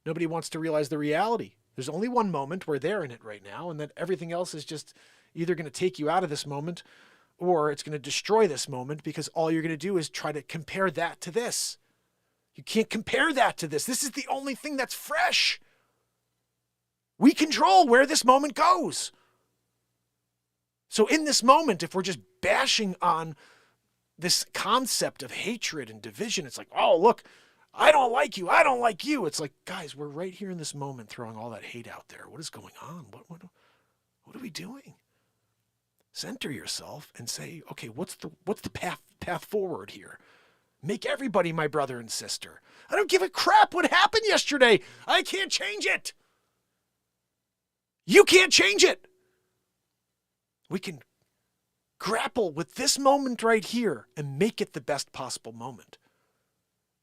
S4: Nobody wants to realize the reality. There's only one moment. We're there in it right now. And that everything else is just either going to take you out of this moment, or it's going to destroy this moment, because all you're going to do is try to compare that to this. You can't compare that to this. This is the only thing that's fresh. We control where this moment goes. So in this moment, if we're just bashing on this concept of hatred and division, it's like, oh, look, I don't like you. I don't like you. It's like, guys, we're right here in this moment throwing all that hate out there. What is going on? What are we doing? Center yourself and say, okay, what's the path forward here? Make everybody my brother and sister. I don't give a crap what happened yesterday. I can't change it. You can't change it. We can grapple with this moment right here and make it the best possible moment.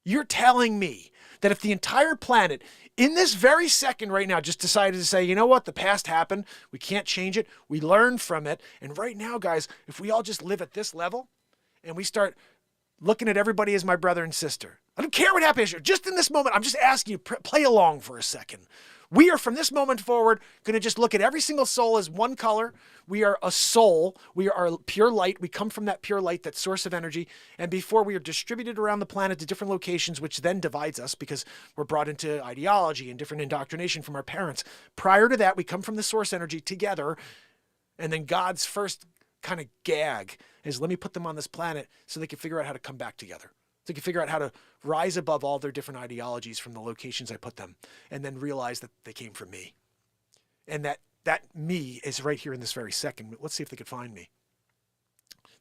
S4: You're telling me that if the entire planet in this very second right now just decided to say, you know what, the past happened, we can't change it, we learn from it, and right now, guys, if we all just live at this level and we start looking at everybody as my brother and sister, I don't care what happens, just in this moment, I'm just asking you, play along for a second. We are, from this moment forward, going to just look at every single soul as one color. We are a soul. We are pure light. We come from that pure light, that source of energy. And before, we are distributed around the planet to different locations, which then divides us because we're brought into ideology and different indoctrination from our parents. Prior to that, we come from the source energy together. And then God's first kind of gag is, let me put them on this planet so they can figure out how to come back together. So they can figure out how to rise above all their different ideologies from the locations I put them, and then realize that they came from me. And that me is right here in this very second. Let's see if they could find me.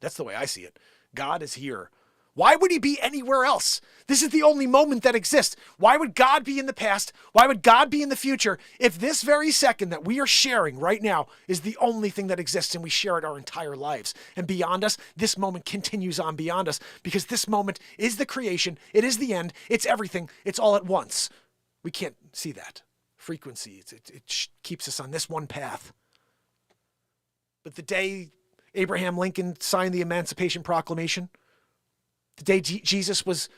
S4: That's the way I see it. God is here. Why would he be anywhere else? This is the only moment that exists. Why would God be in the past? Why would God be in the future if this very second that we are sharing right now is the only thing that exists and we share it our entire lives? And beyond us, this moment continues on beyond us because this moment is the creation. It is the end. It's everything. It's all at once. We can't see that. Frequency, it keeps us on this one path. But the day Abraham Lincoln signed the Emancipation Proclamation, the day Jesus was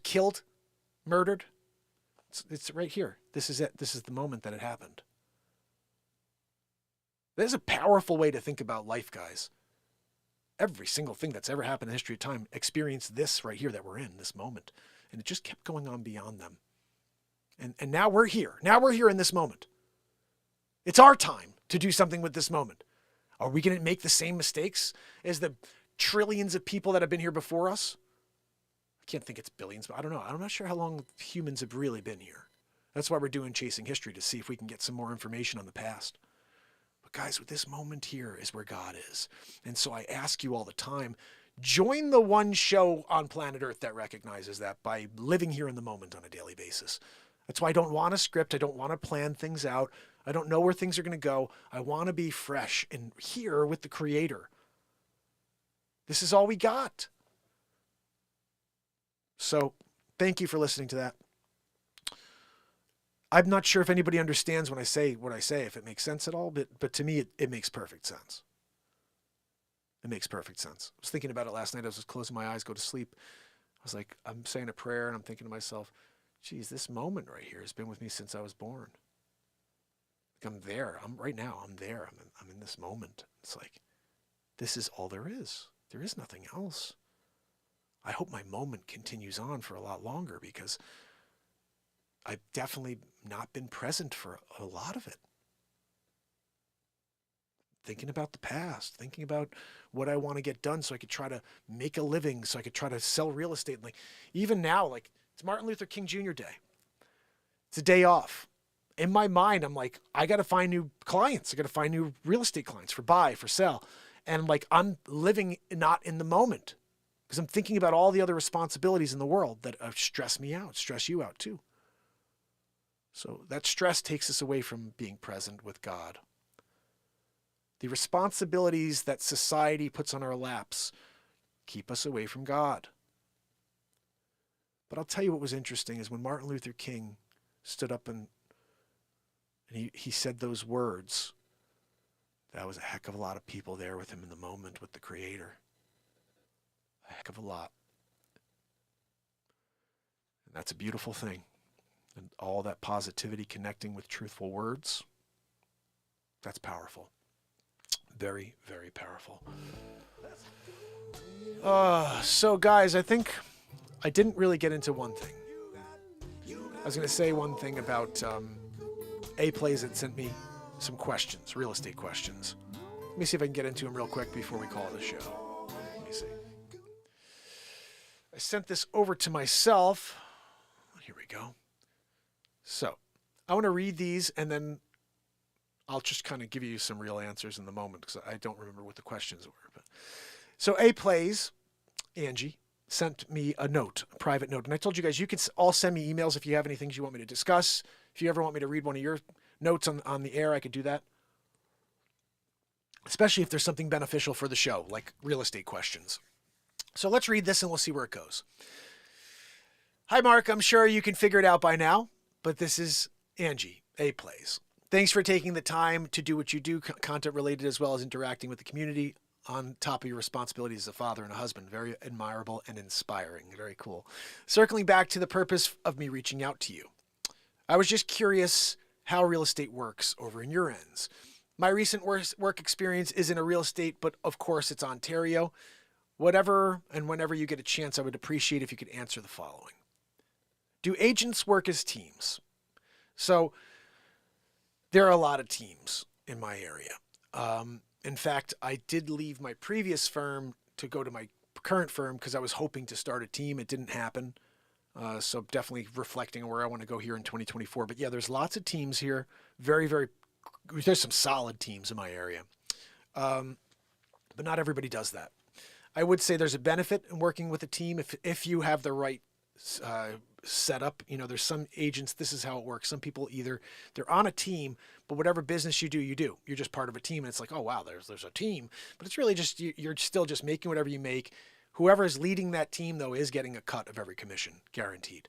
S4: killed, murdered, it's right here. This is it. This is the moment that it happened. There's a powerful way to think about life, guys. Every single thing that's ever happened in the history of time experienced this right here that we're in, this moment. And it just kept going on beyond them. And now we're here. Now we're here in this moment. It's our time to do something with this moment. Are we going to make the same mistakes as the trillions of people that have been here before us? can't think it's billions, but I don't know. I'm not sure how long humans have really been here. That's why we're doing Chasing History, to see if we can get some more information on the past. But guys, with this moment here is where God is. And so I ask you all the time, join the one show on planet Earth that recognizes that by living here in the moment on a daily basis. That's why I don't want a script. I don't want to plan things out. I don't know where things are going to go. I want to be fresh and here with the Creator. This is all we got. So thank you for listening to that. I'm not sure if anybody understands when I say what I say, if it makes sense at all, but to me, it makes perfect sense. It makes perfect sense. I was thinking about it last night. I was just closing my eyes, go to sleep. I was like, I'm saying a prayer and I'm thinking to myself, geez, this moment right here has been with me since I was born. Like I'm there. I'm there. I'm in this moment. It's like, this is all there is. There is nothing else. I hope my moment continues on for a lot longer, because I've definitely not been present for a lot of it. Thinking about the past, thinking about what I want to get done so I could try to make a living, so I could try to sell real estate. Like even now, like it's Martin Luther King Jr. Day. It's a day off. In my mind, I'm like, I got to find new clients. I got to find new real estate clients for buy, for sell. And like, I'm living not in the moment, because I'm thinking about all the other responsibilities in the world that stress me out, stress you out too. So that stress takes us away from being present with God. The responsibilities that society puts on our laps keep us away from God. But I'll tell you what was interesting is when Martin Luther King stood up and he said those words, that was a heck of a lot of people there with him in the moment with the Creator. A heck of a lot. And that's a beautiful thing. And all that positivity connecting with truthful words, that's powerful. Very, very powerful. So guys, I think I didn't really get into one thing. I was going to say one thing about A-Plays that sent me some questions, real estate questions. Let me see if I can get into them real quick before we call it a show. Let me see. I sent this over to myself. Here we go. So I want to read these and then I'll just kind of give you some real answers in the moment because I don't remember what the questions were. But so A-Plays, Angie, sent me a note, a private note. And I told you guys, you can all send me emails if you have any things you want me to discuss. If you ever want me to read one of your notes on the air, I could do that. Especially if there's something beneficial for the show, like real estate questions. So let's read this and we'll see where it goes. Hi, Mark. I'm sure you can figure it out by now, but this is Angie, A-Plays. Thanks for taking the time to do what you do, content related as well as interacting with the community on top of your responsibilities as a father and a husband. Very admirable and inspiring. Very cool. Circling back to the purpose of me reaching out to you. I was just curious how real estate works over in your ends. My recent work experience is in a real estate, but of course it's Ontario. Whatever and whenever you get a chance, I would appreciate if you could answer the following. Do agents work as teams? So there are a lot of teams in my area. In fact, I did leave my previous firm to go to my current firm because I was hoping to start a team. It didn't happen. So definitely reflecting on where I want to go here in 2024. But yeah, there's lots of teams here. There's some solid teams in my area. But not everybody does that. I would say there's a benefit in working with a team if you have the right setup. You know, there's some agents, this is how it works. Some people they're on a team, but whatever business you do. You're just part of a team. And it's like, oh, wow, there's a team. But it's really just, you're still just making whatever you make. Whoever is leading that team, though, is getting a cut of every commission, guaranteed.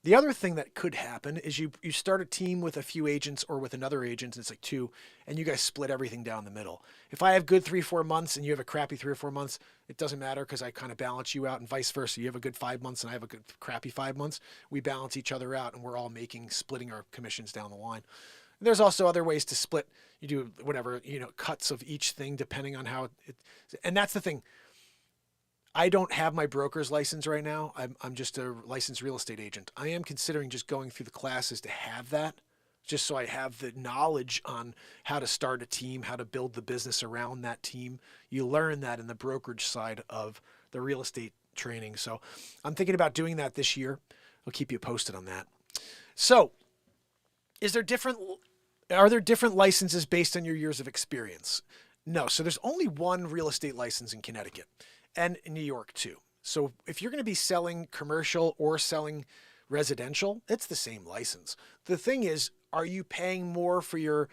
S4: The other thing that could happen is you start a team with a few agents or with another agent, it's like two, and you guys split everything down the middle. If I have good 3-4 months and you have a crappy 3 or 4 months, it doesn't matter because I kind of balance you out and vice versa. You have a good 5 months and I have a good crappy 5 months. We balance each other out and we're all splitting our commissions down the line. There's also other ways to split. You do whatever, cuts of each thing depending on how and that's the thing. I don't have my broker's license right now. I'm just a licensed real estate agent. I am considering just going through the classes to have that, just so I have the knowledge on how to start a team, how to build the business around that team. You learn that in the brokerage side of the real estate training. So I'm thinking about doing that this year. I'll keep you posted on that. So are there different licenses based on your years of experience? No. So there's only one real estate license in Connecticut and in New York too. So if you're going to be selling commercial or selling residential, it's the same license. The thing is, are you paying more for your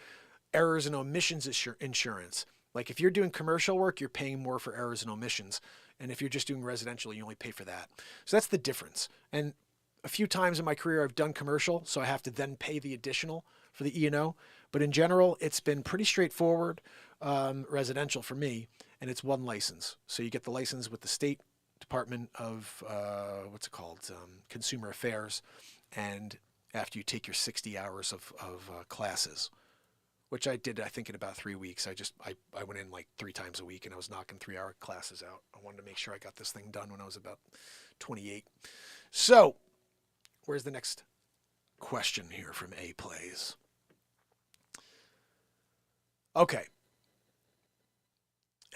S4: errors and omissions insurance? Like if you're doing commercial work, you're paying more for errors and omissions. And if you're just doing residential, you only pay for that. So that's the difference. And a few times in my career, I've done commercial, so I have to then pay the additional for the E&O. But in general, it's been pretty straightforward residential for me, and it's one license. So you get the license with the state Department of, Consumer Affairs, and after you take your 60 hours of classes, which I did, I think, in about 3 weeks. I went in like 3 times a week, and I was knocking 3-hour classes out. I wanted to make sure I got this thing done when I was about 28. So where's the next question here from A Plays? Okay.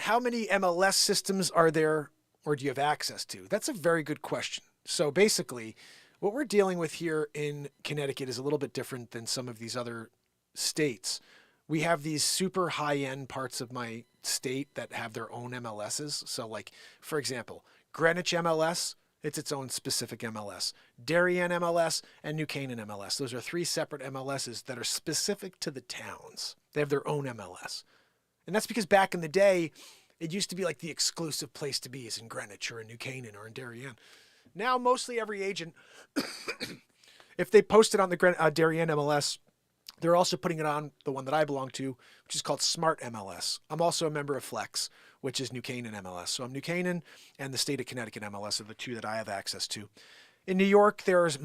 S4: How many MLS systems are there, or do you have access to? That's a very good question. So basically, what we're dealing with here in Connecticut is a little bit different than some of these other states. We have these super high-end parts of my state that have their own MLSs. So like, for example, Greenwich MLS, it's its own specific MLS. Darien MLS and New Canaan MLS. Those are 3 separate MLSs that are specific to the towns. They have their own MLS. And that's because back in the day, it used to be like the exclusive place to be is in Greenwich or in New Canaan or in Darien. Now, mostly every agent, if they post it on the Darien MLS, they're also putting it on the one that I belong to, which is called Smart MLS. I'm also a member of Flex, which is New Canaan MLS. So I'm New Canaan and the state of Connecticut MLS are the 2 that I have access to. In New York, there's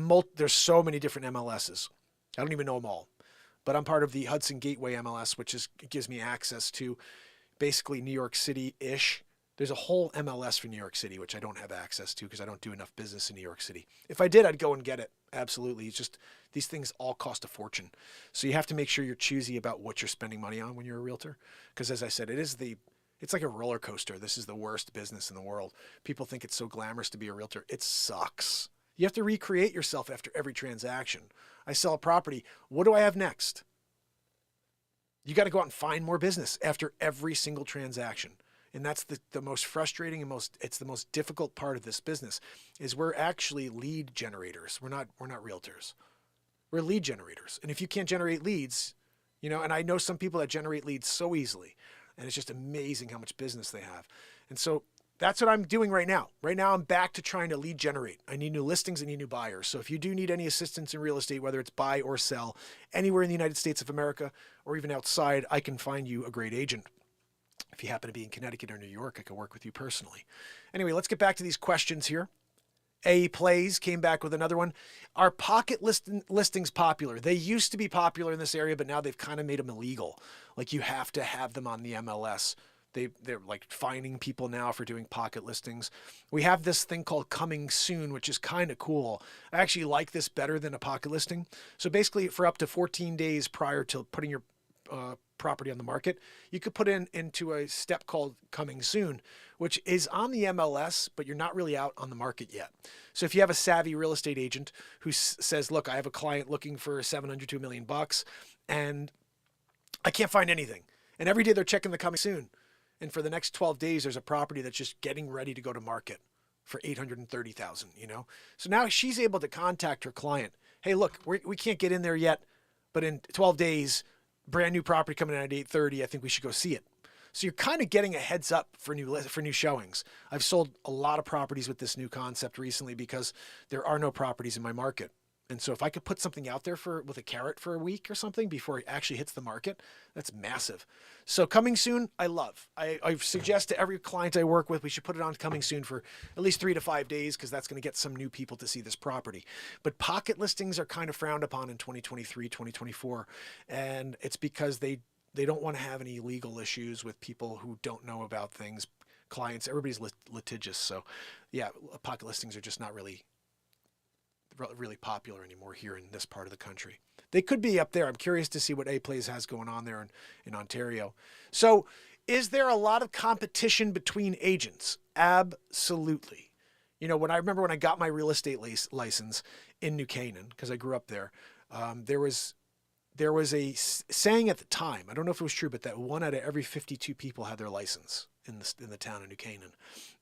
S4: so many different MLSs. I don't even know them all. But I'm part of the Hudson Gateway MLS, which gives me access to basically New York City-ish. There's a whole MLS for New York City, which I don't have access to because I don't do enough business in New York City. If I did, I'd go and get it. Absolutely. It's just these things all cost a fortune. So you have to make sure you're choosy about what you're spending money on when you're a realtor. Because as I said, it's like a roller coaster. This is the worst business in the world. People think it's so glamorous to be a realtor. It sucks. You have to recreate yourself after every transaction. I sell a property. What do I have next? You got to go out and find more business after every single transaction. And that's the most frustrating and it's the most difficult part of this business is we're actually lead generators. We're not realtors. We're lead generators. And if you can't generate leads, and I know some people that generate leads so easily, and it's just amazing how much business they have. And so that's what I'm doing right now. Right now, I'm back to trying to lead generate. I need new listings. I need new buyers. So if you do need any assistance in real estate, whether it's buy or sell, anywhere in the United States of America or even outside, I can find you a great agent. If you happen to be in Connecticut or New York, I can work with you personally. Anyway, let's get back to these questions here. A Plays came back with another one. Are pocket listings popular? They used to be popular in this area, but now they've kind of made them illegal. Like you have to have them on the MLS. They're like fining people now for doing pocket listings. We have this thing called Coming Soon, which is kind of cool. I actually like this better than a pocket listing. So basically for up to 14 days prior to putting your property on the market, you could put into a step called Coming Soon, which is on the MLS, but you're not really out on the market yet. So if you have a savvy real estate agent who says, look, I have a client looking for $700 to $1 million and I can't find anything. And every day they're checking the Coming Soon. And for the next 12 days, there's a property that's just getting ready to go to market for $830,000, So now she's able to contact her client. Hey, look, we can't get in there yet, but in 12 days, brand new property coming in at $830. I think we should go see it. So you're kind of getting a heads up for new showings. I've sold a lot of properties with this new concept recently because there are no properties in my market. And so if I could put something out there with a carrot for a week or something before it actually hits the market, that's massive. So Coming Soon, I love. I suggest to every client I work with, we should put it on Coming Soon for at least 3 to 5 days because that's going to get some new people to see this property. But pocket listings are kind of frowned upon in 2023, 2024. And it's because they don't want to have any legal issues with people who don't know about things. Clients, everybody's litigious. So yeah, pocket listings are just not really popular anymore here in this part of the country. They could be up there. I'm curious to see what A Plays has going on there in Ontario. So is there a lot of competition between agents? Absolutely. You know, when I got my real estate license in New Canaan, because I grew up there, there was a saying at the time, I don't know if it was true, but that 1 out of every 52 people had their license in the town of New Canaan.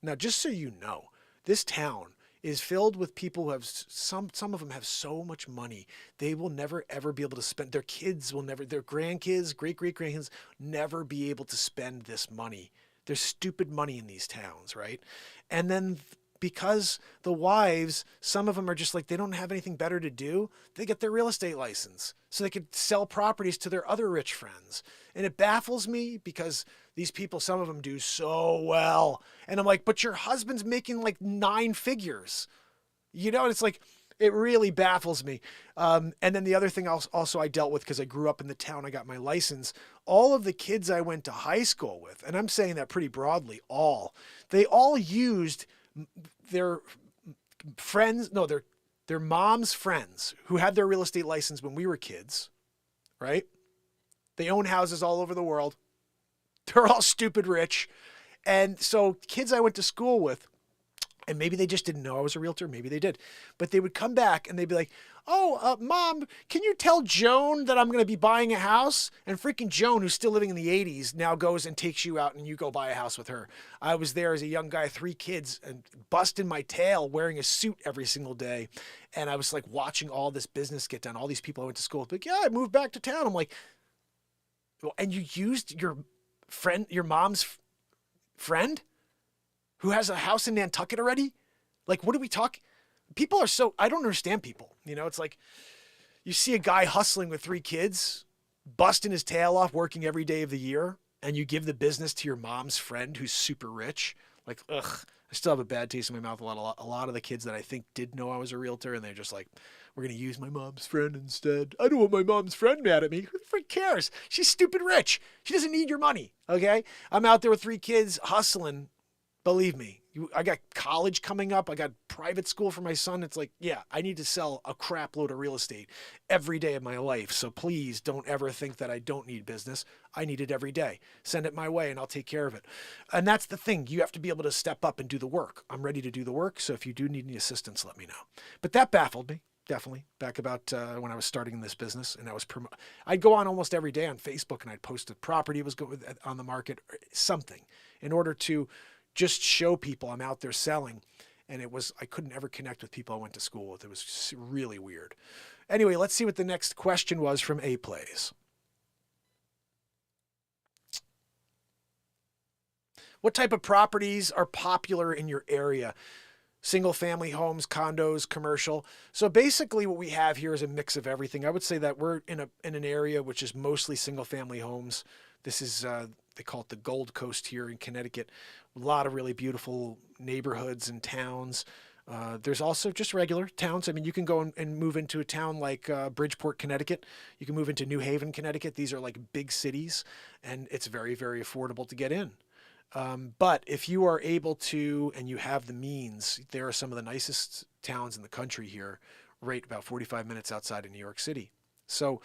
S4: Now, just so you know, this town is filled with people who have some of them have so much money they will never ever be able to spend. Their kids will never, their grandkids, great grandkids, never be able to spend this money. There's stupid money in these towns, right? And then because the wives, some of them are just like, they don't have anything better to do, they get their real estate license so they could sell properties to their other rich friends. And it baffles me because these people, some of them do so well. And I'm like, but your husband's making like 9 figures. You know, and it's like, it really baffles me. And then the other thing also I dealt with, because I grew up in the town, I got my license. All of the kids I went to high school with, and I'm saying that pretty broadly, they all used their friends, no, their mom's friends who had their real estate license when we were kids, right? They own houses all over the world. They're all stupid rich. And so kids I went to school with, and maybe they just didn't know I was a realtor. Maybe they did. But they would come back and they'd be like, oh, Mom, can you tell Joan that I'm going to be buying a house? And freaking Joan, who's still living in the 80s, now goes and takes you out and you go buy a house with her. I was there as a young guy, 3 kids, and busting my tail, wearing a suit every single day. And I was like watching all this business get done. All these people I went to school with, like, yeah, I moved back to town. I'm like, well, and you used your friend, your mom's friend? Who has a house in Nantucket already? Like, what are we talking? People are so, I don't understand people. You know, it's like you see a guy hustling with 3 kids, busting his tail off, working every day of the year, and you give the business to your mom's friend who's super rich. Like, ugh, I still have a bad taste in my mouth. A lot of the kids that I think did know I was a realtor, and they're just like, we're going to use my mom's friend instead. I don't want my mom's friend mad at me. Who the frick cares? She's stupid rich. She doesn't need your money, okay? I'm out there with 3 kids hustling. Believe me, I got college coming up. I got private school for my son. It's like, yeah, I need to sell a crap load of real estate every day of my life. So please don't ever think that I don't need business. I need it every day. Send it my way and I'll take care of it. And that's the thing. You have to be able to step up and do the work. I'm ready to do the work. So if you do need any assistance, let me know. But that baffled me. Definitely back about when I was starting in this business, and I'd go on almost every day on Facebook and I'd post a property was going on the market or something in order to just show people I'm out there selling. And I couldn't ever connect with people I went to school with. It was just really weird. Anyway, let's see what the next question was from A Plays. What type of properties are popular in your area? Single family homes, condos, commercial. So basically what we have here is a mix of everything. I would say that we're in an area which is mostly single family homes. This is, they call it the Gold Coast here in Connecticut. A lot of really beautiful neighborhoods and towns. There's also just regular towns. I mean, you can go and move into a town like Bridgeport, Connecticut. You can move into New Haven, Connecticut. These are like big cities, and it's very, very affordable to get in. But if you are able to, and you have the means, there are some of the nicest towns in the country here, right about 45 minutes outside of New York City. So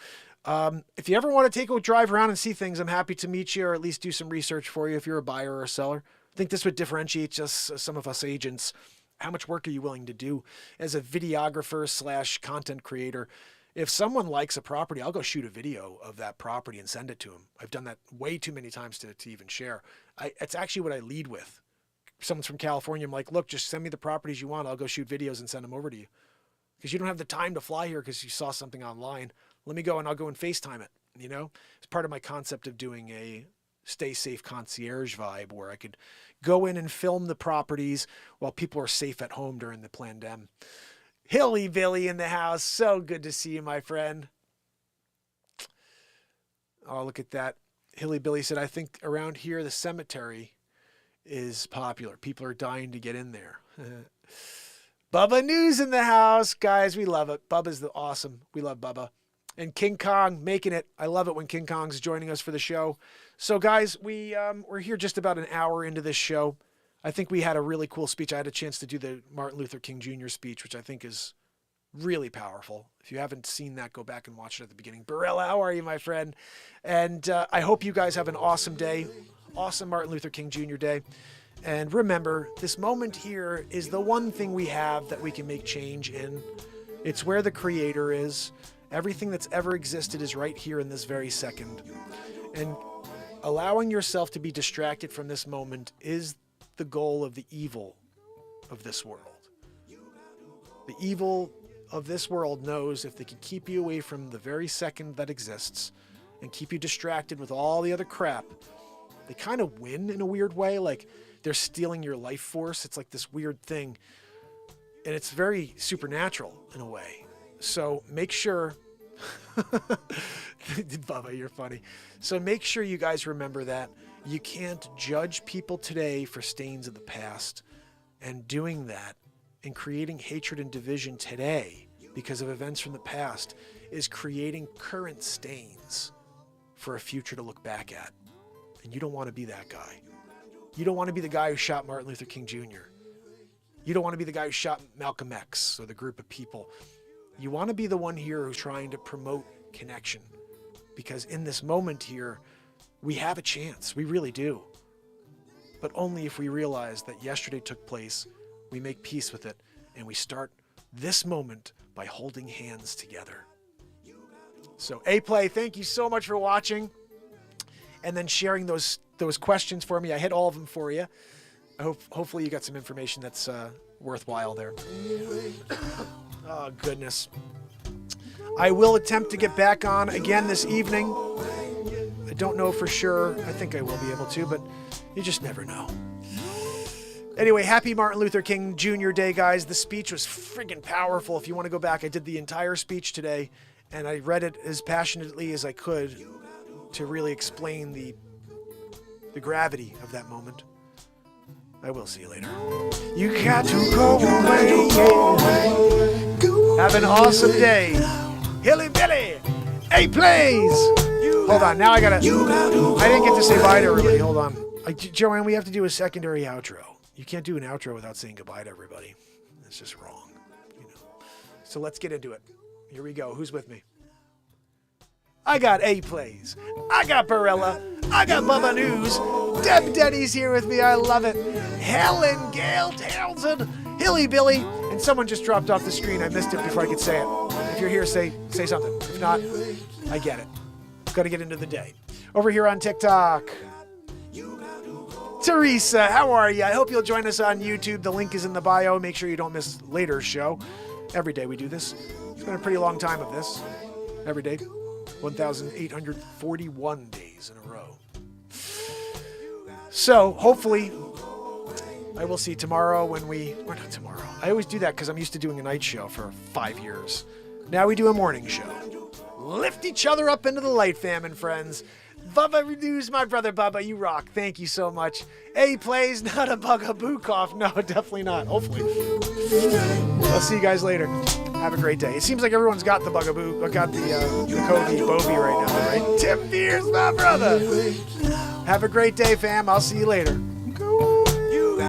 S4: if you ever want to take a drive around and see things, I'm happy to meet you or at least do some research for you if you're a buyer or a seller. I think this would differentiate just some of us agents. How much work are you willing to do as a videographer / content creator? If someone likes a property, I'll go shoot a video of that property and send it to them. I've done that way too many times to even share. It's actually what I lead with. If someone's from California, I'm like, look, just send me the properties you want. I'll go shoot videos and send them over to you. Because you don't have the time to fly here because you saw something online. Let me go and I'll go and FaceTime it. You know, it's part of my concept of doing a stay safe concierge vibe where I could go in and film the properties while people are safe at home during the pandemic. Hilly Billy in the house. So good to see you, my friend. Oh, look at that. Hilly Billy said, I think around here, the cemetery is popular. People are dying to get in there. Bubba News in the house. Guys, we love it. Bubba's awesome. We love Bubba. And King Kong making it. I love it when King Kong's joining us for the show. So guys, we're here just about an hour into this show. I think we had a really cool speech. I had a chance to do the Martin Luther King Jr. speech, which I think is really powerful. If you haven't seen that, go back and watch it at the beginning. Barella, how are you, my friend? And I hope you guys have an awesome day. Awesome Martin Luther King Jr. Day. And remember, this moment here is the one thing we have that we can make change in. It's where the Creator is. Everything that's ever existed is right here in this very second. And allowing yourself to be distracted from this moment is the goal of the evil of this world. The evil of this world knows if they can keep you away from the very second that exists and keep you distracted with all the other crap, they kind of win in a weird way. Like they're stealing your life force. It's like this weird thing. And it's very supernatural in a way. So make sure... Bubba, you're funny. So make sure you guys remember that you can't judge people today for stains of the past. And doing that and creating hatred and division today because of events from the past is creating current stains for a future to look back at. And you don't want to be that guy. You don't want to be the guy who shot Martin Luther King Jr. You don't want to be the guy who shot Malcolm X or the group of people. You want to be the one here who's trying to promote connection. Because in this moment here, we have a chance. We really do. But only if we realize that yesterday took place, we make peace with it, and we start this moment by holding hands together. So, A-Play, thank you so much for watching and then sharing those questions for me. I hit all of them for you. Hopefully you got some information that's worthwhile there. Oh, goodness. I will attempt to get back on again this evening. I don't know for sure. I think I will be able to, but you just never know. Anyway, happy Martin Luther King Jr. Day, guys. The speech was friggin' powerful. If you want to go back, I did the entire speech today, and I read it as passionately as I could to really explain the gravity of that moment. I will see you later. You got to go away. Have an awesome day. Hilly Billy. Hey, plays. Hold on. Now I didn't get to say bye to everybody. Hold on. Joanne, we have to do a secondary outro. You can't do an outro without saying goodbye to everybody. It's just wrong. You know. So let's get into it. Here we go. Who's with me? I got A-Plays. I got Barella. I got Bubba News. Deb Denny's here with me. I love it. Helen Gale Townsend. Hilly Billy. And someone just dropped off the screen. I missed it before I could say it. If you're here, say something. If not, I get it. Got to get into the day. Over here on TikTok. Teresa, how are you? I hope you'll join us on YouTube. The link is in the bio. Make sure you don't miss later show. Every day we do this. It's been a pretty long time of this. Every day. 1,841 days in a row. So, hopefully, I will see tomorrow or not tomorrow. I always do that because I'm used to doing a night show for 5 years. Now we do a morning show. Lift each other up into the light, fam and friends. Bubba News, my brother Bubba, you rock. Thank you so much. A-Plays, not a bugaboo cough. No, definitely not. Hopefully. I'll see you guys later. Have a great day. It seems like everyone's got the bugaboo, got the Bovie right now, right? Tim Pierce, my brother. Have a great day, fam. I'll see you later.